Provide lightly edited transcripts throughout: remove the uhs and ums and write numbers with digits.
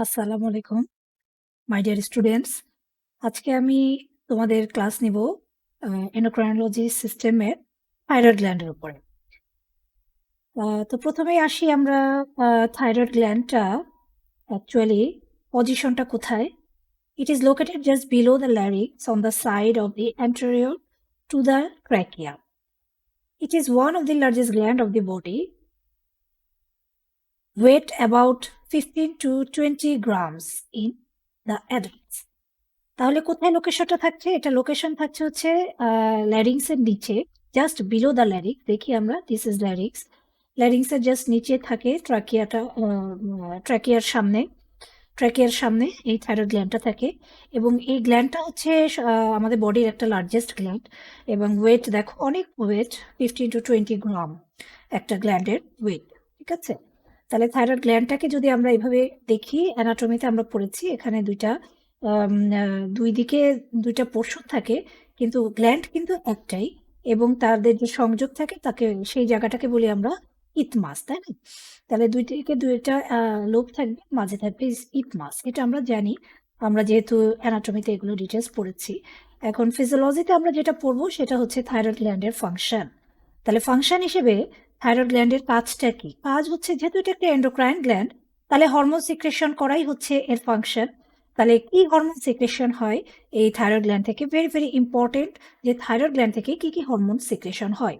আসসালামু আলাইকুম মাই dear students. আজকে আমি তোমাদের ক্লাস নিব এন্ডোক্রাইনোলজি সিস্টেমের থাইরয়েড গ্ল্যান্ডের উপরে। তো প্রথমেই আসি আমরা থাইরয়েড গ্ল্যান্ডটা অ্যাকচুয়ালি পজিশনটা কোথায়? It is located just below the larynx on the side of the anterior to the trachea. It is one of the largest gland of the body, weight about 15 to 20 grams in the adults. তাহলে কোথায় লোকেশনটা থাকছে? এটা location থাকছে হচ্ছে larynx এর নিচে, just below the larynx. দেখি আমরা, দিস ইজ ল্যারিংস। ল্যারিংস এর জাস্ট নিচে থাকে ট্রাকিয়াটা, ট্রাকিয়ার সামনে এই থাইরয়েড গ্ল্যান্ডটা থাকে। এবং এই গ্ল্যান্ডটা হচ্ছে আমাদের বডির একটা লার্জেস্ট গ্ল্যান্ড। এবং ওয়েট দেখো, অনেক ওয়েট, 15 to 20 গ্রাম একটা গ্ল্যান্ডের ওয়েট। ঠিক আছে, তাহলে থাইরয়েড গ্ল্যান্ডটাকে যদি আমরা এভাবে দেখি, অ্যানাটমিতে আমরা পড়েছি এখানে দুই দিকে দুইটা পোর্শন থাকে, কিন্তু গ্ল্যান্ড কিন্তু একটাই। এবং তাদের যে সংযোগ থাকে তাকে, সেই জায়গাটাকে বলি আমরা ইথমাস, তাই না? তাহলে দুই দিকে দুইটা লোব থাকবে, মাঝে থাকবে ইথমাস। এটা আমরা জানি, আমরা যেহেতু অ্যানাটমিতে এগুলো ডিটেলস পড়েছি। এখন ফিজিওলজিতে আমরা যেটা পড়বো সেটা হচ্ছে থাইরয়েড গ্ল্যান্ডের ফাংশন। তাহলে ফাংশন হিসেবে থাইরয়েড গ্ল্যান্ডের কাজটা কি? কাজ হচ্ছে, যেহেতু এটা একটা এন্ডোক্রাইন গ্ল্যান্ড, তাহলে হরমোন সিক্রেশন করাই হচ্ছে এর ফাংশন। তাহলে কি হরমোন সিক্রেশন হয় এই থাইরয়েড গ্ল্যান্ড থেকে? ভেরি ভেরি ইম্পর্টেন্ট, যে থাইরয়েড গ্ল্যান্ড থেকে কি কি হরমোন সিক্রেশন হয়।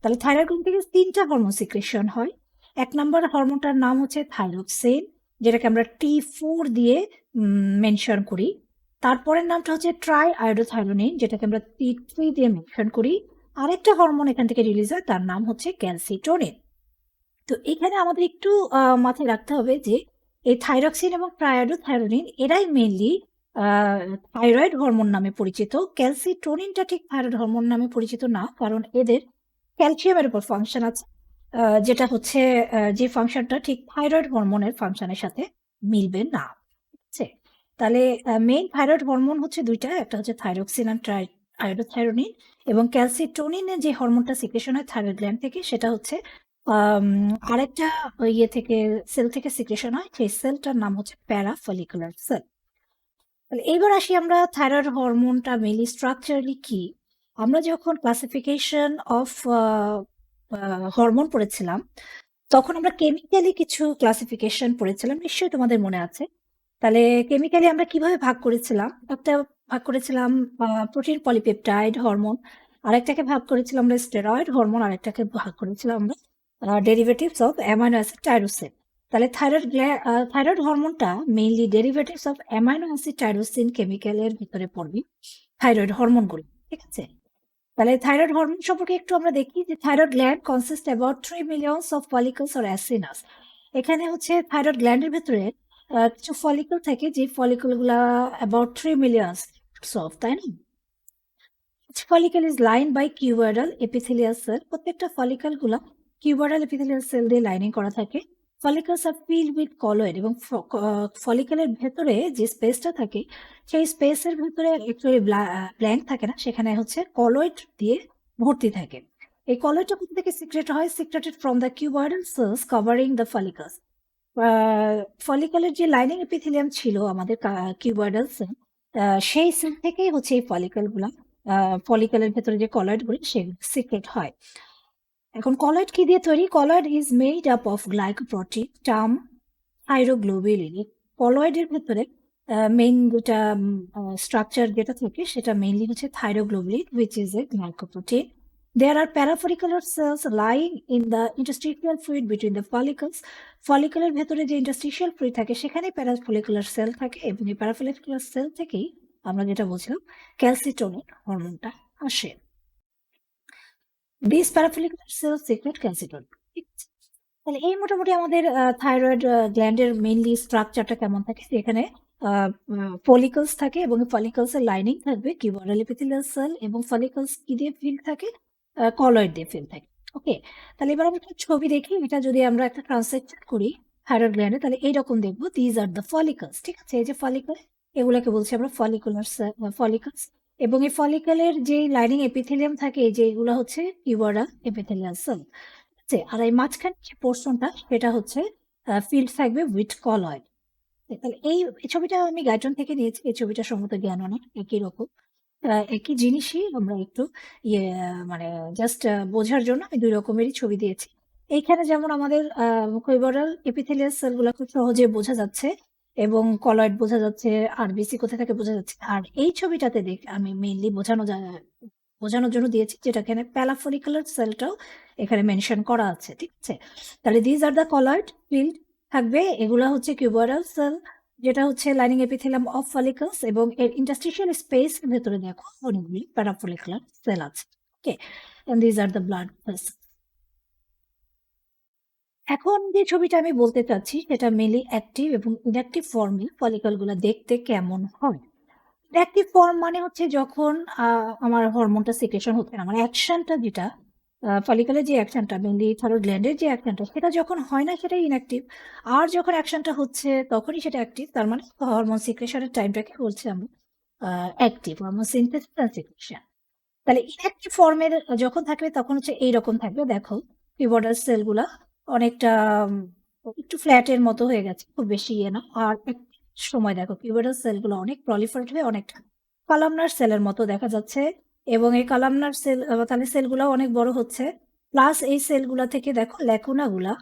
তাহলে থাইরয়েড গ্ল্যান্ড থেকে 3টা হরমোন সিক্রেশন হয়। 1 নম্বর হরমোনটার নাম হচ্ছে থাইরক্সিন, যেটাকে আমরা T4 দিয়ে মেনশন করি। তারপরের নামটা হচ্ছে ট্রাই আয়োডোথাইরোনিন, যেটাকে আমরা T3 দিয়ে মেনশন করি। আরেকটা হরমোন এখান থেকে রিলিজ হয়, তার নাম হচ্ছে ক্যালসিটোনিন। তো এখানে আমাদের একটু মাথায় রাখতে হবে যে এই থাইরক্সিন এবং ট্রাইআয়োডোথাইরোনিন এরাই মেইনলি থাইরয়েড হরমোন নামে পরিচিত। ক্যালসিটোনিনটা ঠিক থাইরয়েড হরমোন নামে পরিচিত না, কারণ এদের ক্যালসিয়ামের উপর ফাংশন আছে, যেটা হচ্ছে যে ফাংশনটা ঠিক থাইরয়েড হরমোনের ফাংশনের সাথে মিলবে না। ঠিক আছে, তাহলে মেইন থাইরয়েড হরমোন হচ্ছে দুইটা, একটা হচ্ছে থাইরক্সিন আর ট্রাইআয়োডোথাইরোনিন। এবং ক্যালসিটোনিনের যে হরমোনটা সিক্রেশন হয় থাইরয়েড গ্ল্যান্ড থেকে, সেটা হচ্ছে আরেকটা ইয়ে থেকে, সেল থেকে সিক্রেশন হয়, সেই সেলটার নাম হচ্ছে প্যারাফলিকুলার সেল। তাহলে এইবার আসি আমরা থাইরয়েড হরমোনটা মেইনলি স্ট্রাকচারালি কি। আমরা যখন ক্লাসিফিকেশন অফ হরমোন পড়েছিলাম, তখন আমরা কেমিক্যালি কিছু ক্লাসিফিকেশন পড়েছিলাম, নিশ্চয়ই তোমাদের মনে আছে। তাহলে কেমিক্যালি আমরা কিভাবে ভাগ করেছিলাম? একটা ভাগ করেছিলাম প্রোটিন পলিপেপটাইড হরমোন, আরেকটাকে ভাগ করেছিলাম আমরা স্টেরয়েড হরমোন, আরেকটাকে ভাগ করেছিলাম আমরা derivatives of amino acid tyrosine. তাহলে থাইরয়েড হরমোনটা mainly derivatives of amino acid tyrosine কেমিক্যালের ভিতরে পড়বে থাইরয়েড হরমোনগুলো। ঠিক আছে, তাহলে থাইরয়েড হরমোন সম্পর্কে একটু আমরা দেখি যে thyroid gland consist about 3 millions of follicles or acinus. এখানে হচ্ছে থাইরয়েড গ্ল্যান্ডের ভেতরে কিছু ফলিকল থাকে, যে ফলিকল গুলা অ্যাবাউট 3 মিলিয়নস অফ, তাই না? Follicle is line by cuboidal epithelial cell. প্রত্যেকটা ফলিকল গুলা কিউবয়েডাল এপিথেলিয়াল সেল দিয়ে লাইনিং করা থাকে। Follicles are filled with colloid, এবং ফলিকলের ভেতরে যে স্পেসটা থাকে, সেই স্পেসের ভেতরে অ্যাকচুয়ালি ব্ল্যাঙ্ক থাকে না, সেখানে হচ্ছে কলয়েড দিয়ে ভর্তি থাকে। এই কলয়েডটা কোথা থেকে সিক্রেট হয়? Secreted from the cuboidal cells covering the follicles. ফলিকলের যে লাইনিং এপিথেলিয়াম ছিল আমাদের কিউবয়েডাল সেল, সেই সেল থেকেই হচ্ছে এই ফলিকলের ভেতরে যে কলয়েড গুলি সেগুলো সিক্রেট হয়। এখন কলয়েড কি দিয়ে তৈরি? Colloid is made up of glycoprotein term thyroglobulin. কলয়েডের ভেতরে মেইন যেটা স্ট্রাকচার যেটা থাকে, সেটা মেইনলি হচ্ছে thyroglobulin, which is a glycoprotein. There are parafollicular cells lying in the interstitial fluid between the follicles. ফলিকুলের ভেতরে যে ইন্টারস্টিশিয়াল ফ্লুইড থাকে, সেখানে প্যারাফলিকুলার সেল থাকে, এবং এই প্যারাফলিকুলার সেল থেকেই আমরা যেটা বলছিলাম ক্যালসিটোনিন হরমোনটা আসে। This parafollicular cell secrete calcitonin. ঠিক আছে, তাহলে এই মোটামুটি আমাদের থাইরয়েড গ্ল্যান্ডের মেইনলি স্ট্রাকচারটা কেমন থাকে। এখানে ফলিকলস থাকে, এবং ফলিকলস এর লাইনিং থাকবে কিউবয়েডাল এপিথেলিয়াল সেল, এবং ফলিকলস কি দিয়ে ফিল থাকে? কলয়েড দিয়ে ফিল থাকে। ওকে, তাহলে এবার আমরা একটা ছবি দেখি, এটা যদি আমরা একটা ট্রান্সেকশন করি থাইরয়েড গ্ল্যান্ডে, তাহলে এইরকম দেখবো, দিজ আর দ্য ফলিকলস। ঠিক আছে, এই যে ফলিকল, এগুলোকে বলছি আমরা ফলিকুলার ফলিকলস। এবং এই ফলিকলের যে লাইনিং এপিথেলিয়াম থাকে, যে এগুলো হচ্ছে কিউবয়েডাল এপিথেলিয়াল সেল। আর এই মাঝখানে যে পোর্শনটা, সেটা হচ্ছে ফিল্ড থাকবে উইথ কলয়েড। তাহলে এই ছবিটা আমি গাইটন থেকে নিয়েছি। এই ছবিটা সম্ভবত জ্ঞান অনেক একই রকম। একই জিনিসই আমরা একটু ইয়ে মানে জাস্ট বোঝার জন্য আমি ২ রকমেরই ছবি দিয়েছি। এইখানে যেমন আমাদের মুখোইবরাল এপিথেলিয়াল সেলগুলা খুব সহজে বোঝা যাচ্ছে এবং কলয়েড বোঝা যাচ্ছে, আরবিসি কোথায় থাকে বোঝা যাচ্ছে। আর এই ছবিটাতে আমি মেইনলি বোঝানোর জন্য দিয়েছি যেটা এখানে প্যারাফলিকুলার সেলটাও এখানে মেনশন করা আছে। ঠিক আছে? তাহলে this are the colloid field থাকবে। এগুলা হচ্ছে কিউবয়ডাল সেল যেটা হচ্ছে লাইনিং এপিথেলিয়াম অফ ফলিকলস এবং এর ইন্টারস্টিশিয়াল স্পেস ভেতরে দেখো অনেকগুলি প্যারাফলিকুলার সেল আছে। Okay, and this are the blood vessel. এখন যে ছবিটা আমি বলতে চাচ্ছি সেটা মেনলি অ্যাক্টিভ এবং ইনঅ্যাক্টিভ ফর্মে ফলিকলগুলো দেখতে কেমন হয়। অ্যাক্টিভ ফর্ম মানে হচ্ছে যখন আমার হরমোনটা সিক্রেশন হচ্ছে না, মানে অ্যাকশনটা যেটা ফলিকলের যে অ্যাকশনটা মেনলি থাইরয়েড গ্ল্যান্ডের যে অ্যাকশনটা সেটা যখন হয় না সেটা ইনঅ্যাক্টিভ। আর যখন অ্যাকশনটা হচ্ছে তখনই সেটা অ্যাক্টিভ। তার মানে হরমোন সিক্রেশনের টাইমটাকে বলছি আমরা active hormone synthesis and secretion. তাহলে ইনঅ্যাক্টিভ ফর্মের যখন থাকবে তখন হচ্ছে এইরকম থাকবে। দেখো পিভটাল সেলগুলা অনেকটা একটু ফ্ল্যাটের মতো হয়ে গেছে, খুব বেশি ইয়ে না। আর এক সময় দেখো পিভটাল সেলগুলো অনেক প্রলিফারেট হয়ে অনেকটা কালামনার সেলের মতো দেখা যাচ্ছে এবং এই কালামনার সেল তাহলে সেলগুলো অনেক বড় হচ্ছে। প্লাস এই সেলগুলা থেকে দেখো ল্যাকুনাগুলা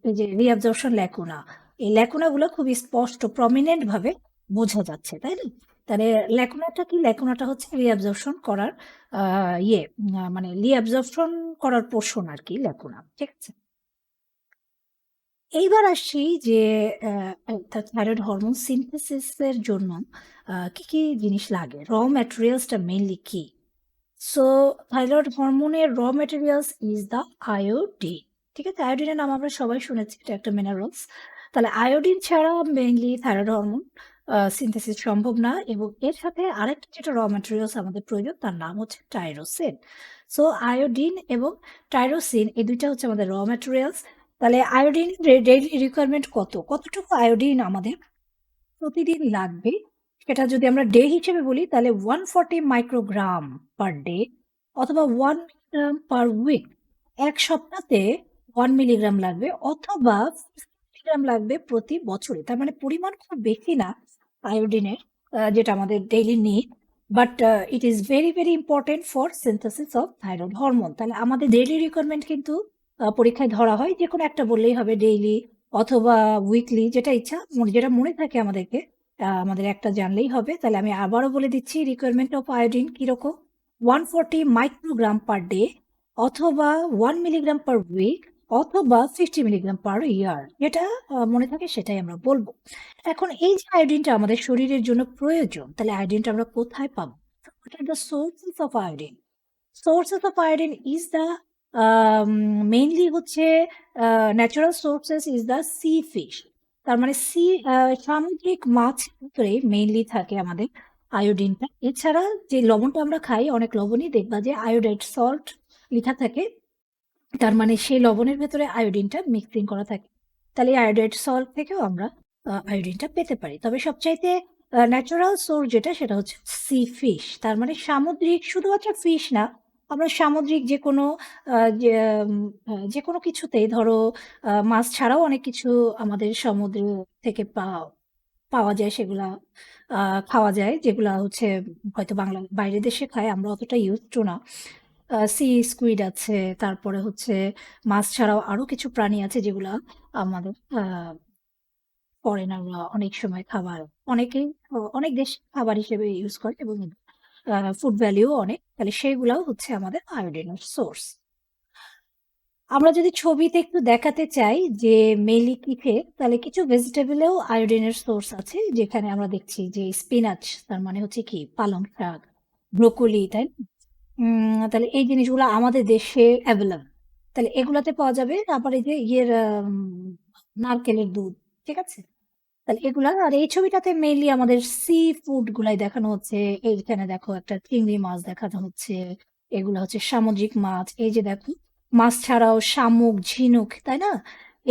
এই যে রিঅ্যাবজর্পশন ল্যাকুনা, এই ল্যাকুনাগুলো খুব স্পষ্ট প্রমিনেন্ট ভাবে বোঝা যাচ্ছে, তাই না? তাহলে ল্যাকুনাটা কি? ল্যাকুনাটা হচ্ছে রিঅ্যাবজর্পশন করার মানে রিঅ্যাবজর্পশন করার পোর্শন আর কি ল্যাকুনা। ঠিক আছে? এইবার আসছি যে থাইরয়েড হরমোন সিনথেসিস এর জন্য কি, কি জিনিস লাগে? র ম্যাটেরিয়ালসটা মেইনলি কি? সো থাইরয়েড হরমোনের র ম্যাটেরিয়ালস ইজ দ্য আয়োডিন। ঠিক আছে? আয়োডিনের নাম আমরা সবাই শুনেছি, এটা একটা মিনারেলস। তাহলে আয়োডিন ছাড়া মেইনলি থাইরয়েড হরমোন সিনথেসিস সম্ভব না এবং এর সাথে আরেকটা যেটা র ম্যাটেরিয়ালস আমাদের প্রয়োজন তার নাম হচ্ছে টাইরোসিন। সো আয়োডিন এবং টাইরোসিন এই ২ টা হচ্ছে আমাদের র ম্যাটেরিয়ালস। তাহলে আয়োডিন ডেইলি রিকোয়ারমেন্ট কতটুকু আয়োডিন আমাদের প্রতিদিন লাগবে সেটা যদি আমরা ডে হিসেবে বলি তাহলে 140 মাইক্রোগ্রাম পার ডে অথবা 1 মিলিগ্রাম পার উইক। ১ সপ্তাহে 1 মিলিগ্রাম লাগবে অথবা 50 মিলিগ্রাম লাগবে প্রতি বছরে। তার মানে পরিমাণ খুব বেশি না আয়োডিনের, যেটা আমাদের daily need. But it is very important for synthesis of thyroid hormone. তাহলে আমাদের ডেইলি রিকোয়ারমেন্ট কিন্তু পরীক্ষায় ধরা হয়। যেকোনো একটা বললেই হবে, ডেইলি অথবা উইকলি, যেটা ইচ্ছা যেটা মনে থাকে আমাদেরকে আমাদের একটা জানলেই হবে। তাহলে আমি আবারও বলে দিচ্ছি রিকোয়ারমেন্ট অফ আয়োডিন কিরকম? 140 মাইক্রোগ্রাম পার ডে অথবা 1 মিলিগ্রাম পার উইক অথবা 50 মিলিগ্রাম পার ইয়ার। যেটা মনে থাকে সেটাই আমরা বলবো। এখন এই যে আয়োডিনটা আমাদের শরীরের জন্য প্রয়োজন, তাহলে আয়োডিনটা আমরা কোথায় পাবো? What are the sources of iodine? Sources of iodine is the mainly হচ্ছে natural sources is the sea fish. তার মানে সামুদ্রিক মাছ ভিতরে মেইনলি থাকে আমাদের আয়োডিনটা। এছাড়া যে লবণটা আমরা খাই অনেক লবণই দেখবা যে আয়োডাইড সল্ট লেখা থাকে, তার মানে সেই লবণের ভেতরে আয়োডিনটা মিক্সিং করা থাকে। তাহলে এই আয়োডাইড সল্ট থেকেও আমরা আয়োডিনটা পেতে পারি। তবে সবচাইতে ন্যাচারাল সোর্স যেটা সেটা হচ্ছে সি ফিশ। তার মানে সামুদ্রিক, শুধুমাত্র ফিশ না, আমরা সামুদ্রিক যেকোনো যেকোনো কিছুতেই ধরো মাছ ছাড়াও অনেক কিছু আমাদের সমুদ্র থেকে পাওয়া যায়, সেগুলা খাওয়া যায়, যেগুলা হচ্ছে হয়তো বাইরের দেশে খায়, আমরা অতটা ইউজ টু না। সি স্কুইড আছে, তারপরে হচ্ছে মাছ ছাড়াও আরো কিছু প্রাণী আছে যেগুলা আমাদের ফরেনাররা অনেক সময় অনেকেই অনেক দেশ খাবার হিসেবে ইউজ করে এবং ফুড ভ্যালু অনেক। তাহলে সেইগুলাও হচ্ছে আমাদের আয়োডিনের সোর্স। আমরা যদি ছবিতে একটু দেখাতে চাই যে মেইনলি কিসে, তাহলে কিছু ভেজিটেবলেও আয়োডিনের সোর্স আছে, যেখানে আমরা দেখছি যে স্পিনাচ, তার মানে হচ্ছে কি পালং শাক, ব্রোকলি, তাই না? তাহলে এই জিনিসগুলো আমাদের দেশে অ্যাভেলেবল। তাহলে এগুলাতে পাওয়া যাবে। আবার এই যে নারকেলের দুধ, ঠিক আছে? তাহলে এগুলা, আর এই ছবিটাতে মেইনলি আমাদের সি ফুড গুলাই দেখানো হচ্ছে। এইখানে দেখো একটা চিংড়ি মাছ দেখানো হচ্ছে, এগুলা হচ্ছে সামুদ্রিক মাছ। এই যে দেখো মাছ ছাড়াও শামুক, ঝিনুক, তাই না?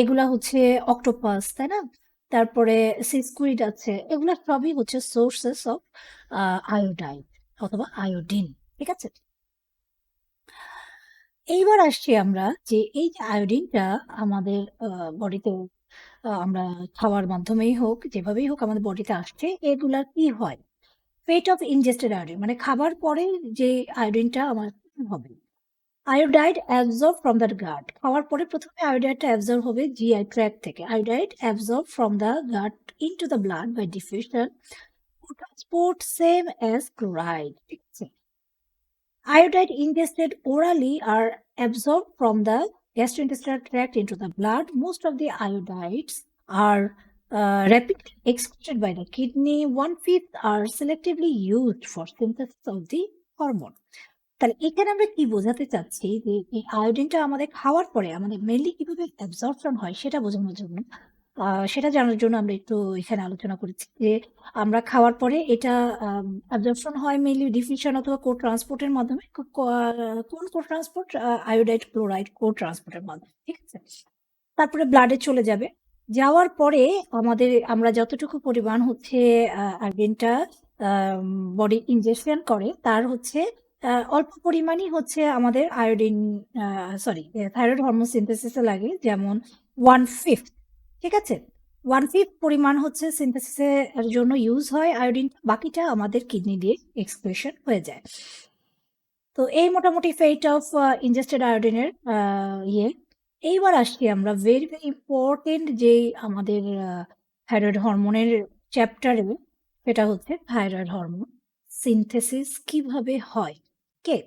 এগুলা হচ্ছে অক্টোপাস, তাই না? তারপরে সি স্কুইড আছে। এগুলা সবই হচ্ছে সোর্সেস অফ আয়োডাইন অথবা আয়োডিন। ঠিক আছে? এইবার আসছি আমরা যে এই যে আয়োডিনটা আমাদের বডিতে আমরা খাওয়ার মাধ্যমেই হোক, যেভাবেই হোক আমাদের বডিতে আসছে, এগুলার কি হয়? ফেট অফ ইনজেস্টেড আয়োডিন মানে খাবার পরে যে আয়োডিনটা আমার হবে। Iodide absorb from the gut. খাওয়ার পরে ১ম এ আয়োডাইডটা অ্যাবসর্ব হবে জিআই ট্র্যাক্ট থেকে। Iodide absorb from the gut into the blood by diffusion transport same as chloride. ঠিক আছে? Iodide ingested orally are absorbed from the gastrointestinal tract into the blood. Most of the iodides are rapidly excreted by the kidney. 1/5 are selectively used for synthesis of the hormone. তাহলে এখানে আমরা কি বোঝাতে চাচ্ছি যে এই আয়োডিনটা আমাদের খাওয়ার পরে আমাদের মেইনলি কিভাবে অ্যাবজর্পশন হয় সেটা বোঝানোর জন্য সেটা জানার জন্য আমরা একটু এখানে আলোচনা করেছি যে আমরা খাওয়ার পরে এটা অ্যাবজর্পশন হয় মেইনলি ডিফিউশন অথবা কো ট্রান্সপোর্টের মাধ্যমে কোন কো ট্রান্সপোর্ট আয়োডাইড ক্লোরাইড কো ট্রান্সপোর্টের মাধ্যমে ঠিক আছে তারপরে ব্লাডে চলে যাবে যাওয়ার পরে আমরা যতটুকু পরিমাণ হচ্ছে আয়োডিনটা বডি ইনজেকশন করে তার হচ্ছে অল্প পরিমাণই হচ্ছে আমাদের আয়োডিন থাইরয়েড হরমোন সিনথেসিসে লাগে যেমন 1/5 ঠিক আছে 1/5 পরিমাণ হচ্ছে সিনথেসিসের জন্য ইউজ হয় আয়োডিন বাকিটা আমাদের কিডনি দিয়ে এক্সক্রিশন হয়ে যায় তো এই মোটামুটি ফেট অফ ইনজেস্টেড আয়োডিনের ইয়ে এইবার আসছি আমরা ভেরি ভেরি ইম্পর্টেন্ট যে আমাদের থাইরয়েড হরমোনের চ্যাপ্টারে সেটা হচ্ছে থাইরয়েড হরমোন সিনথেসিস কিভাবে হয় কে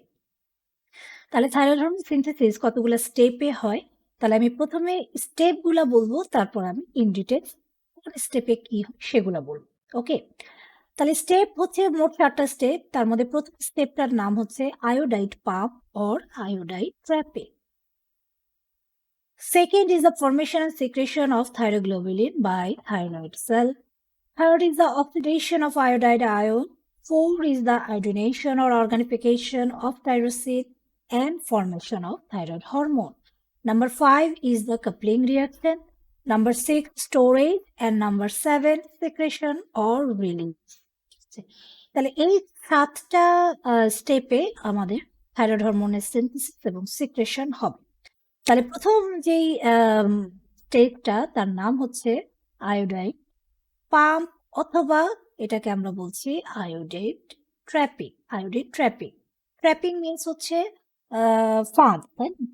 তাহলে থাইরয়েড হরমোন সিনথেসিস কতগুলো স্টেপে হয় তাহলে আমি প্রথমে স্টেপগুলা বলবো তারপর আমি ইন ডিটেল কোন স্টেপে কি হয় সেগুলা বলবো ওকে তাহলে স্টেপ হচ্ছে মোট 4টা স্টেপ তার মধ্যে প্রথম স্টেপটার নাম হচ্ছে আয়োডাইড পাম্প অর আয়োডাইড ট্র্যাপে Second is the formation and secretion of thyroglobulin by thyroid cell. Third is the oxidation of iodide ion. 4 is the iodination or organification of thyrosid and formation of thyroid hormone. Number 5 is the coupling reaction. Number 6 storage and number 7 secretion or release. তাহলে এই 7টা স্টেপে আমাদের thyroid হরমোনের synthesis এবং secretion হবে তাহলে প্রথম যেই স্টেপটা তার নাম হচ্ছে আয়োডাইড পাম্প অথবা এটাকে আমরা বলছি আয়োডাইড ট্র্যাপিং ট্র্যাপিং মিনস হচ্ছে ফাঁদ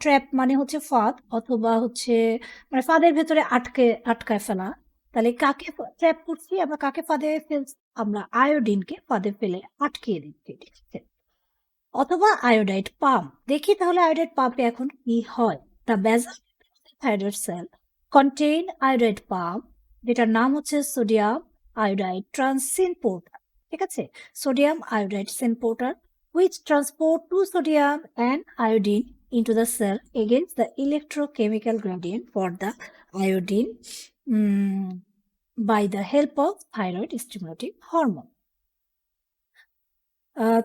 ট্র্যাপ মানে হচ্ছে ফাঁদ অথবা হচ্ছে মানে ফাঁদের ভেতরে আটকায় ফেলা তাহলে কাকে ট্র্যাপ করছি আমরা কাকে ফাঁদে ফেলছি আমরা আয়োডিনকে ফাঁদে ফেলে আটকিয়ে দিচ্ছি ঠিক আছে অথবা আয়োডাইড পাম্প দেখি তাহলে আয়োডাইড পাম্পে এখন কি হয় the basal thyroid cell contain iodide pump যেটার নাম হচ্ছে সোডিয়াম আয়োডাইড ট্রান্সিনপোর্টার ঠিক আছে sodium iodide symporter which transport two sodium and iodine into the cell against the electrochemical gradient for the iodine by the help of thyroid stimulating hormone.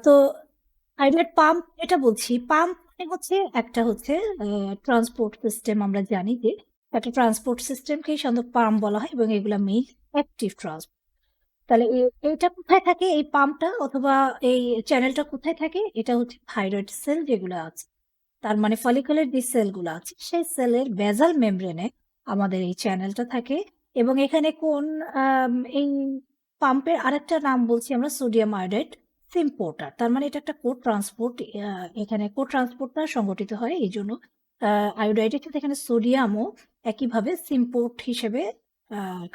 তো iodide pump এটা বলছি pump মানে হচ্ছে একটা হচ্ছে transport system আমরা জানি যে একটা ট্রান্সপোর্ট সিস্টেমকেই সাধারণত পাম্প বলা হয় এবং এগুলা মেইন অ্যাক্টিভ ট্রান্সপোর্ট তাহলে এটা কোথায় থাকে এই পাম্পটা অথবা এই চ্যানেলটা কোথায় থাকে এটা হচ্ছে থাইরয়েড সেল যেগুলো আছে তার মানে ফলিকুলার যে সেলগুলো আছে সেই সেলের বেজাল মেমব্রেনে আমাদের এই চ্যানেলটা থাকে এবং এখানে কোন এই পাম্পের আরেকটা নাম বলছি আমরা সোডিয়াম আয়োডাইড সিম্পোর্টার তার মানে এটা একটা কোড ট্রান্সপোর্ট এখানে কোড ট্রান্সপোর্টটা সংগঠিত হয় এই জন্য আয়োডাইডের ক্ষেত্রে এখানে সোডিয়ামও একইভাবে সিম্পোর্ট হিসেবে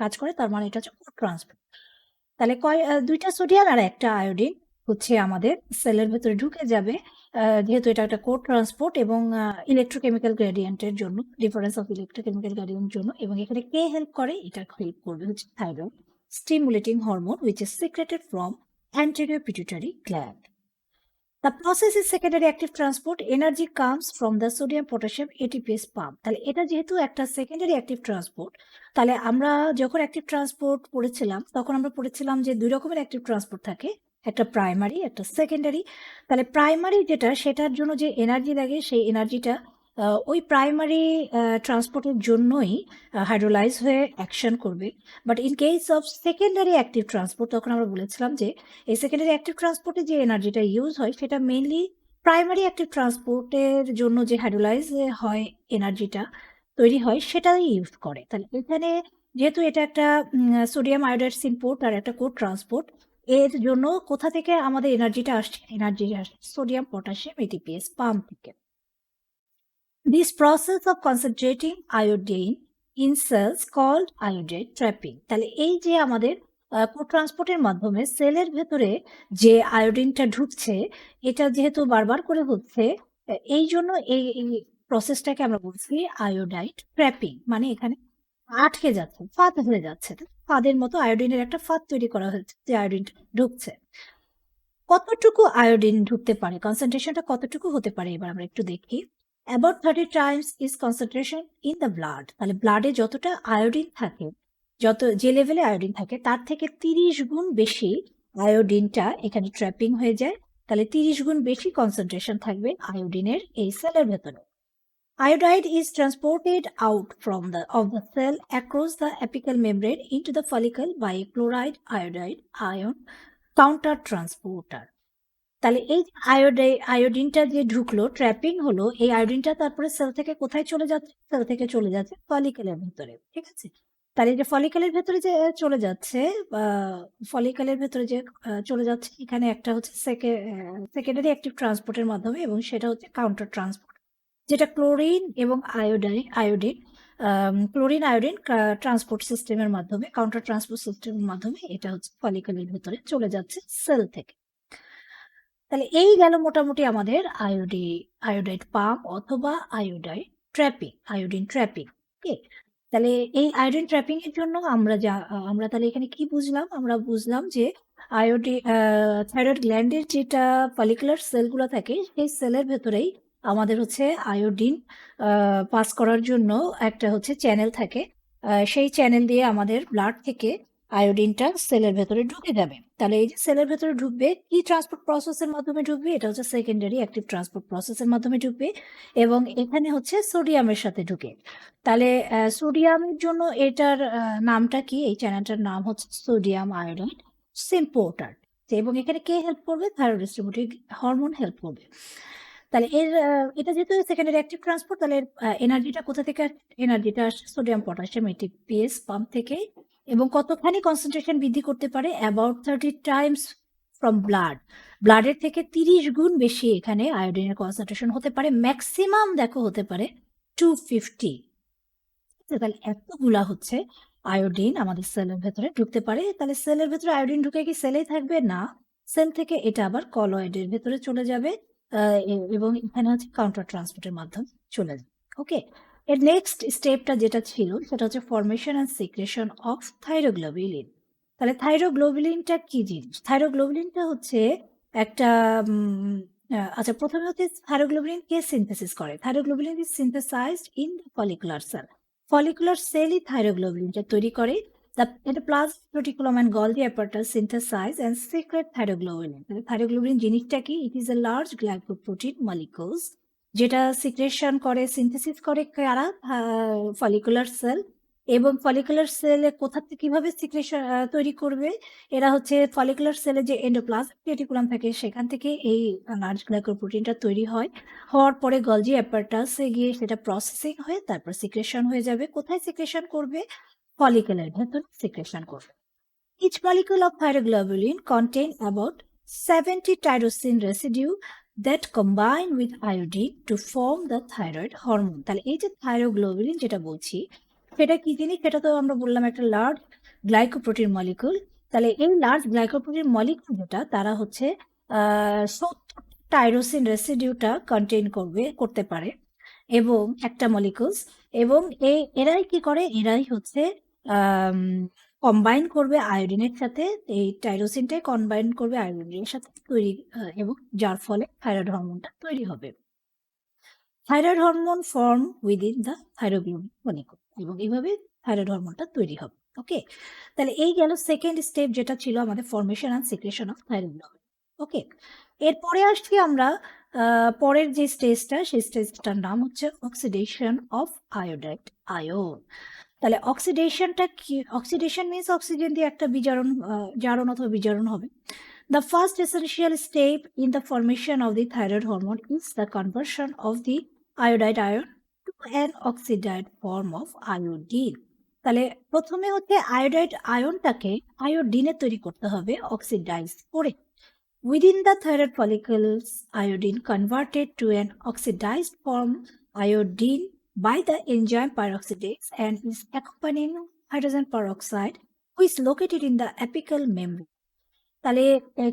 কাজ করে তার মানে এটা হচ্ছে কোড ট্রান্সপোর্ট তাহলে দুইটা সোডিয়াম আর একটা আয়োডিন হচ্ছে আমাদের সেলের ভেতরে ঢুকে যাবে যেহেতু এটা একটা কোড ট্রান্সপোর্ট এবং ইলেকট্রোকেমিক্যাল গ্রেডিয়েন্টের জন্য ডিফারেন্স অফ ইলেকট্রোকেমিক্যাল গ্রেডিয়েন্ট জন্য এবং এখানে কে হেল্প করে এটা হেল্প করবে হচ্ছে thyroid stimulating hormone which is secreted from anterior pituitary gland. The process is secondary active transport. Energy comes from the sodium potassium ATPase pump. তাহলে এটা যেহেতু একটা সেকেন্ডারি অ্যাক্টিভ ট্রান্সপোর্ট তাহলে আমরা যখন অ্যাক্টিভ ট্রান্সপোর্ট পড়েছিলাম তখন আমরা পড়েছিলাম যে দুই রকমের অ্যাক্টিভ ট্রান্সপোর্ট থাকে একটা প্রাইমারি একটা সেকেন্ডারি তাহলে প্রাইমারি যেটা সেটার জন্য যে এনার্জি লাগে সেই এনার্জিটা ওই প্রাইমারি ট্রান্সপোর্টের জন্যই হাইড্রোলাইজ হয়ে অ্যাকশন করবে but in case of secondary active transport তখন আমরা বলেছিলাম যে এই সেকেন্ডারি অ্যাক্টিভ ট্রান্সপোর্টে যে এনার্জিটা ইউজ হয় সেটা মেইনলি প্রাইমারি অ্যাক্টিভ ট্রান্সপোর্টের জন্য যে হাইড্রোলাইজ হয় এনার্জিটা তৈরি হয় সেটাই ইউজ করে। তাহলে এখানে যেহেতু এটা একটা সোডিয়াম আয়োডাইড সিনপোর্ট আর একটা কোড ট্রান্সপোর্ট, এর জন্য কোথা থেকে আমাদের এনার্জিটা আসছে? এনার্জি আসছে সোডিয়াম, পটাশিয়াম, এটিপিএস পাম্প থেকে। This process of concentrating iodine in cells called iodide trapping. তাহলে এই যে আমাদের কোড ট্রান্সপোর্টের মাধ্যমে সেলের ভেতরে যে আয়োডিনটা ঢুকছে, এটা যেহেতু বারবার করে হচ্ছে, এই জন্য এই প্রসেসটাকে আমরা বলছি আয়োডাইড ট্র্যাপিং। মানে এখানে আটকে যাচ্ছে, ফাঁদ হয়ে যাচ্ছে। ফাঁদের মতো আয়োডিনের একটা ফাঁদ তৈরি করা হয়েছে যে আয়োডিনটা ঢুকছে। কতটুকু আয়োডিন ঢুকতে পারে, কনসেন্ট্রেশনটা কতটুকু হতে পারে, এবার আমরা একটু দেখি। About 30 Times is concentration in the blood. তাহলে ব্লাডে যতটা আয়োডিন থাকে, যে লেভেলে আয়োডিন থাকে তার থেকে 30 গুণ বেশি আয়োডিনটা এখানে ট্র্যাপিং হয়ে যায়। তাহলে 30 গুণ বেশি কনসেন্ট্রেশন থাকবে আয়োডিনের এই সেলের ভেতরে। Iodide is transported out of the cell across the apical membrane into the follicle by a chloride iodide ion counter transporter. তাহলে এই আয়োডিনটা যে ঢুকলো, ট্র্যাপিং হলো, এই আয়োডিনটা তারপরে সেল থেকে কোথায় চলে যাচ্ছে? সেল থেকে চলে যাচ্ছে ফলিকেলের ভেতরে, ঠিক আছে? তাহলে যে ফলিকেলের ভেতরে যে চলে যাচ্ছে, ফলিকেলের ভেতরে যে চলে যাচ্ছে, এখানে একটা হচ্ছে সেকেন্ডারি অ্যাক্টিভ ট্রান্সপোর্টের মাধ্যমে, এবং সেটা হচ্ছে কাউন্টার ট্রান্সপোর্ট, যেটা ক্লোরিন এবং ক্লোরিন আয়োডিন ট্রান্সপোর্ট সিস্টেমের মাধ্যমে, কাউন্টার ট্রান্সপোর্ট সিস্টেমের মাধ্যমে এটা হচ্ছে ফলিকেলের ভেতরে চলে যাচ্ছে সেল থেকে। তাহলে এই গেল মোটামুটি আমাদের আয়োডাইড পাম্প অথবা আয়োডিন ট্র্যাপিং। ওকে, তাহলে এই আয়োডিন ট্র্যাপিং এর জন্য আমরা তাহলে এখানে কি বুঝলাম? আমরা বুঝলাম যে থাইরয়েড গ্ল্যান্ডের যেটা ফলিকুলার সেলগুলো থাকে, সেই সেলের ভেতরেই আমাদের হচ্ছে আয়োডিন পাস করার জন্য একটা হচ্ছে চ্যানেল থাকে। সেই চ্যানেল দিয়ে আমাদের ব্লাড থেকে আয়োডিনটা সেলের ভেতরে ঢুকে যাবে। তাহলে এই যে সেলের ভেতরে ঢুকবে, কি ট্রান্সপোর্ট প্রসেসের মাধ্যমে ঢুকবে? এটা হচ্ছে সেকেন্ডারি অ্যাক্টিভ ট্রান্সপোর্ট প্রসেসের মাধ্যমে ঢুকবে, এবং এখানে হচ্ছে সোডিয়ামের সাথে ঢুকে। তাহলে সোডিয়ামের জন্য এটার নামটা কি? এই চ্যানেলটার নাম হচ্ছে সোডিয়াম আয়োডাইড সিম্পোর্টার। এবং এখানে কে হেল্প করবে? থাইরয়েড স্টিমুলেটিং হরমোন হেল্প করবে। তাহলে এটা যেহেতু সেকেন্ডারি অ্যাক্টিভ ট্রান্সপোর্ট, তাহলে এনার্জিটা কোথা থেকে আসছে? এনার্জিটা আসছে সোডিয়াম, পটাশিয়াম, এটিপিএস পাম্প থেকে। এবং কতখানি কনসেন্ট্রেশন বৃদ্ধি করতে পারে? অ্যাবাউট 30 টাইমস ফ্রম ব্লাডের থেকে 30 গুণ বেশি এখানে আয়োডিনের কনসেন্ট্রেশন হতে পারে। ম্যাক্সিমাম দেখো হতে পারে 250। তাহলে এতগুলা হচ্ছে আয়োডিন আমাদের সেলের ভেতরে ঢুকতে পারে। তাহলে সেলের ভেতরে আয়োডিন ঢুকে কি সেলেই থাকবে? না, সেল থেকে এটা আবার কলয়েডের ভেতরে চলে যাবে, এবং এখানে হচ্ছে কাউন্টার ট্রান্সপোর্টের মাধ্যমে চলে যাবে। ওকে, এর নেক্সট স্টেপটা যেটা ছিল সেটা হচ্ছে ফর্মেশন অ্যান্ড সিক্রেশন অফ থাইরোগ্লোবিলিন। তাহলে থাইরোগ্লোবিলিনটা কি জিনিস? থাইরোগ্লোবিলিনটা হচ্ছে একটা আচ্ছা, প্রথমে হচ্ছে থাইরোগ্লোবিলিন কে সিনথেসিস করে? Thyroglobulin is synthesized in the follicular cell. Follicular সেলই থাইরোগ্লোবিলিনটা তৈরি করে। এটা plasmic reticulum and Golgi apparatus synthesize and secrete thyroglobulin. Thyroglobulin জিনিসটা কি? It is a large glycoprotein molecules, যেটা সিক্রেশন করে, সিনথেসিস করে কারা? Follicular sell. এবং ফলিকুলার সেলে কোথা থেকে কিভাবে সিক্রেশন তৈরি করবে? এরা হচ্ছে ফলিকুলার সেলে যে এন্ডোপ্লাজমিক রেটিকুলাম থাকে, সেখান থেকে এই লার্জ গ্লাইকোপ্রোটিনটা তৈরি হয়। হওয়ার পরে গলজি অ্যাপারাটাসে গিয়ে সেটা প্রসেসিং হয়ে তারপর সিক্রেশন হয়ে যাবে। কোথায় সিক্রেশন করবে? ফলিকুলের ভেতর সিক্রেশন করবে। Each molecule of thyroglobulin contain about 70 tyrosine residue that combine with iodine to form the thyroid hormone. তাহলে এই যে থাইরোগ্লোবিলিন যেটা বলছি, সেটা কি জিনিস? সেটা তো আমরা বললাম একটা লার্জ গ্লাইকোপ্রোটিন মলিকুল। তাহলে এই লার্জ গ্লাইকোপ্রোটিন মলিকুল যেটা, তারা হচ্ছে 70 টাইরোসিন রেসিডিউটা কন্টেইন করতে পারে, এবং একটা মলিকুলস। এবং এরাই কি করে? এরাই হচ্ছে কম্বাইন করবে আয়োডিনের সাথে, এই টাইরোসিনটাই কম্বাইন করবে আয়োডিনের সাথে তৈরি, এবং যার ফলে থাইরয়েড হরমোনটা তৈরি হবে। Thyroid hormone form within the thyroglobulin molecule, এবং এইভাবে থাইরয়েড হরমোনটা তৈরি হবে। ওকে, তাহলে এই গেল সেকেন্ড স্টেপ, যেটা ছিল আমাদের ফর্মেশন অ্যান্ড সিক্রেশন অফ থাইরোগ্লোবিন। ওকে, এরপরে আসছি আমরা পরের যে স্টেজটা, সেই স্টেজটার নাম হচ্ছে অক্সিডেশন অফ আয়োডাইড আয়ন। তাহলে অক্সিডেশনটা কি? অক্সিডেশন মিনস অক্সিজেন দিয়ে একটা জারণ অথবা বিজারণ হবে। The first essential step in the formation of the thyroid hormone is the conversion of the iodide ion to an oxidised form of iodine. তাহলে প্রথমে হচ্ছে আয়োডাইড আয়নটাকে আয়োডিনে তৈরি করতে হবে অক্সিডাইজ করে। Within the thyroid follicles, iodine converted to an oxidized form iodine by the enzyme peroxidase and its accompanying hydrogen peroxide, which is located in the apical membrane. তাহলে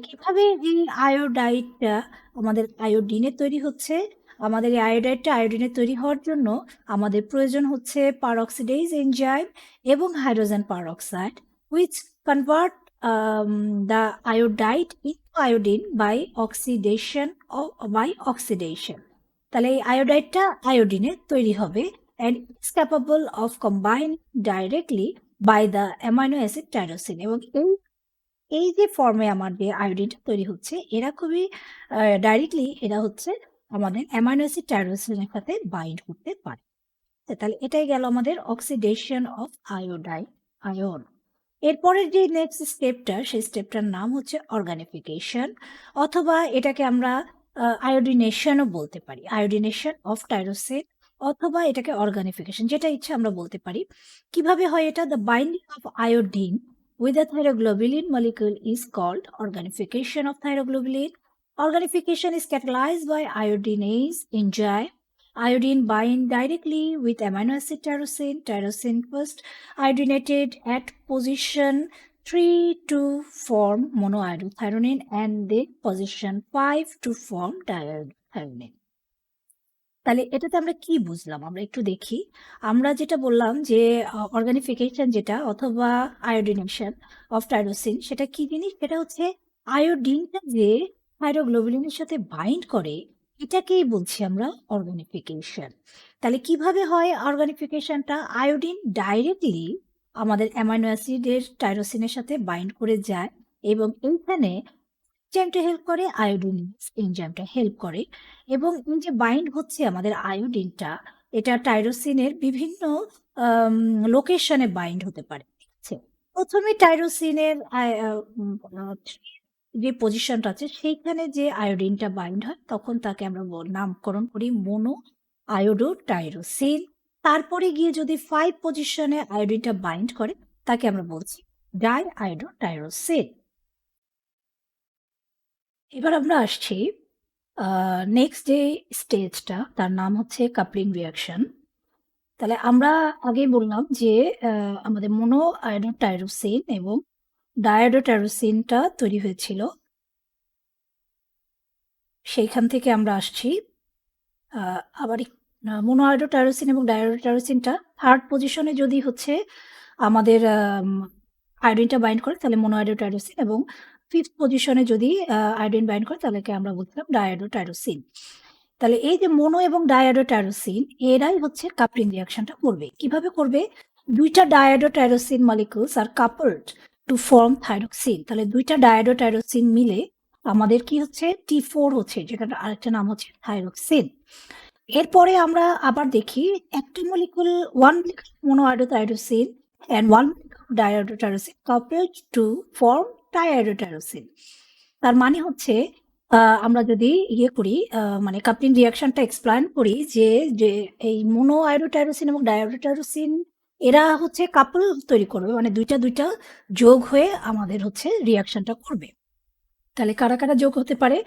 কিভাবে এই আয়োডাইডটা আমাদের আয়োডিনে তৈরি হচ্ছে? আমাদের এই আয়োডাইডটা আয়োডিনে তৈরি হওয়ার জন্য আমাদের প্রয়োজন হচ্ছে পারঅক্সিডেজ এনজাইম এবং hydrogen peroxide, which convert the iodide into iodine by oxidation. তাহলে এই আয়োডাইডটা আয়োডিনে তৈরি হবে and is capable of combining directly by the amino acid tyrosine. এবং এই যে ফর্মে আমার যে আয়োডিনটা তৈরি হচ্ছে এরা খুবই ডাইরেক্টলি এরা হচ্ছে আমাদের অ্যামাইনো অ্যাসিড টাইরোসিনের সাথে বাইন্ড করতে পারে। তাহলে এটাই গেল আমাদের অক্সিডেশন অফ আয়ন। এরপরের যে নেক্সট স্টেপটা সেই স্টেপটার নাম হচ্ছে অর্গানিফিকেশন, অথবা এটাকে আমরা আয়োডিনেশনও বলতে পারি, আয়োডিনেশন অফ টাইরোসিন, অথবা এটাকে অর্গানিফিকেশন, যেটা ইচ্ছা আমরা বলতে পারি। কিভাবে হয় এটা? The binding of iodine with a thyroglobulin molecule is called organification of thyroglobulin. Organification is catalyzed by iodinase enzyme. Iodine bind directly with amino acid tyrosine. Tyrosine first iodinated at position 3 to form monoiodothyronine and then position 5 to form diiodothyronine. তাহলে এটাতে আমরা কি বুঝলাম? আমরা একটু দেখি। আমরা যেটা বললাম যে অর্গানিফিকেশন যেটা অথবা আয়োডিনেশন অফ টাইরোসিন, সেটা কি জিনিস? সেটা হচ্ছে আয়োডিনটা যে থাইরোগ্লোবুলিনের সাথে বাইন্ড করে এটাকেই বলছি আমরা অর্গানিফিকেশন। তাহলে কিভাবে হয় অর্গানিফিকেশনটা? আয়োডিন ডাইরেক্টলি আমাদের অ্যামাইনো অ্যাসিডের টাইরোসিনের সাথে বাইন্ড করে যায় এবং এইখানে এনজাইমটা হেল্প করে, আয়োডিনেজ এনজাইমটা হেল্প করে, এবং এই যে বাইন্ড হচ্ছে আমাদের আয়োডিনটা, এটা টাইরোসিনের বিভিন্ন লোকেশনে বাইন্ড হতে পারে। ঠিক আছে, প্রথমে টাইরোসিনের যে পজিশনটা আছে সেইখানে যে আয়োডিনটা বাইন্ড হয় তখন তাকে আমরা নামকরণ করি মোনো আয়োডোটাইরোসিন। তারপরে গিয়ে যদি 5 পজিশনে আয়োডিনটা বাইন্ড করে তাকে আমরা বলছি ডাই আয়োডোটাইরোসিন। এবার আমরা আসছি নেক্সট যে স্টেজটা, তার নাম হচ্ছে কাপলিং রিয়াকশন। তাহলে আমরা আগেই বললাম যে আমাদের মোনো আয়োডোটাইরোসিন এবং ডায়োডোটাইরোসিনটা তৈরি হয়েছিল, সেইখান থেকে আমরা আসছি আবার মোনো আয়োডোটাইরোসিন এবং ডায়োডোটাইরোসিনটা থার্ড পজিশনে যদি হচ্ছে আমাদের আয়োডিনটা বাইন্ড করে তাহলে মোনো আয়োডোটাইরোসিন, এবং 5th পজিশনে যদি আয়োডিন বাইন্ড করে তাহলে আমরা বলছিলাম ডায়োডোটাইরোসিন। তাহলে এই যে মোনো এবং ডায়োডোটাইরোসিন এরাই হচ্ছে কাপলিং রিয়াকশনটা করবে। কিভাবে করবে? দুইটা ডায়োডোটাইরোসিন molecules R coupled to form thyroxine. তাহলে দুইটা ডায়োডোটাইরোসিন মিলে আমাদের কি হচ্ছে? T4 হচ্ছে, যেটা আরেকটা নাম হচ্ছে থাইরক্সিন। এরপরে আমরা আবার দেখি একটা molecule, one mono iodotyrosine and one diiodotyrosin coupled to form triiodotyrosin. তার মানে হচ্ছে আমরা যদি করি মানে কাপলিং রিয়াকশনটা এক্সপ্লেইন করি যে এই মোনো আয়োডোটাইরোসিন এবং ডায়োডোটাইরোসিন এরা হচ্ছে কাপল তৈরি করবে, মানে দুইটা যোগ হয়ে আমাদের হচ্ছে রিয়াকশনটা করবে। তাহলে কারা কারা যোগ হতে পারে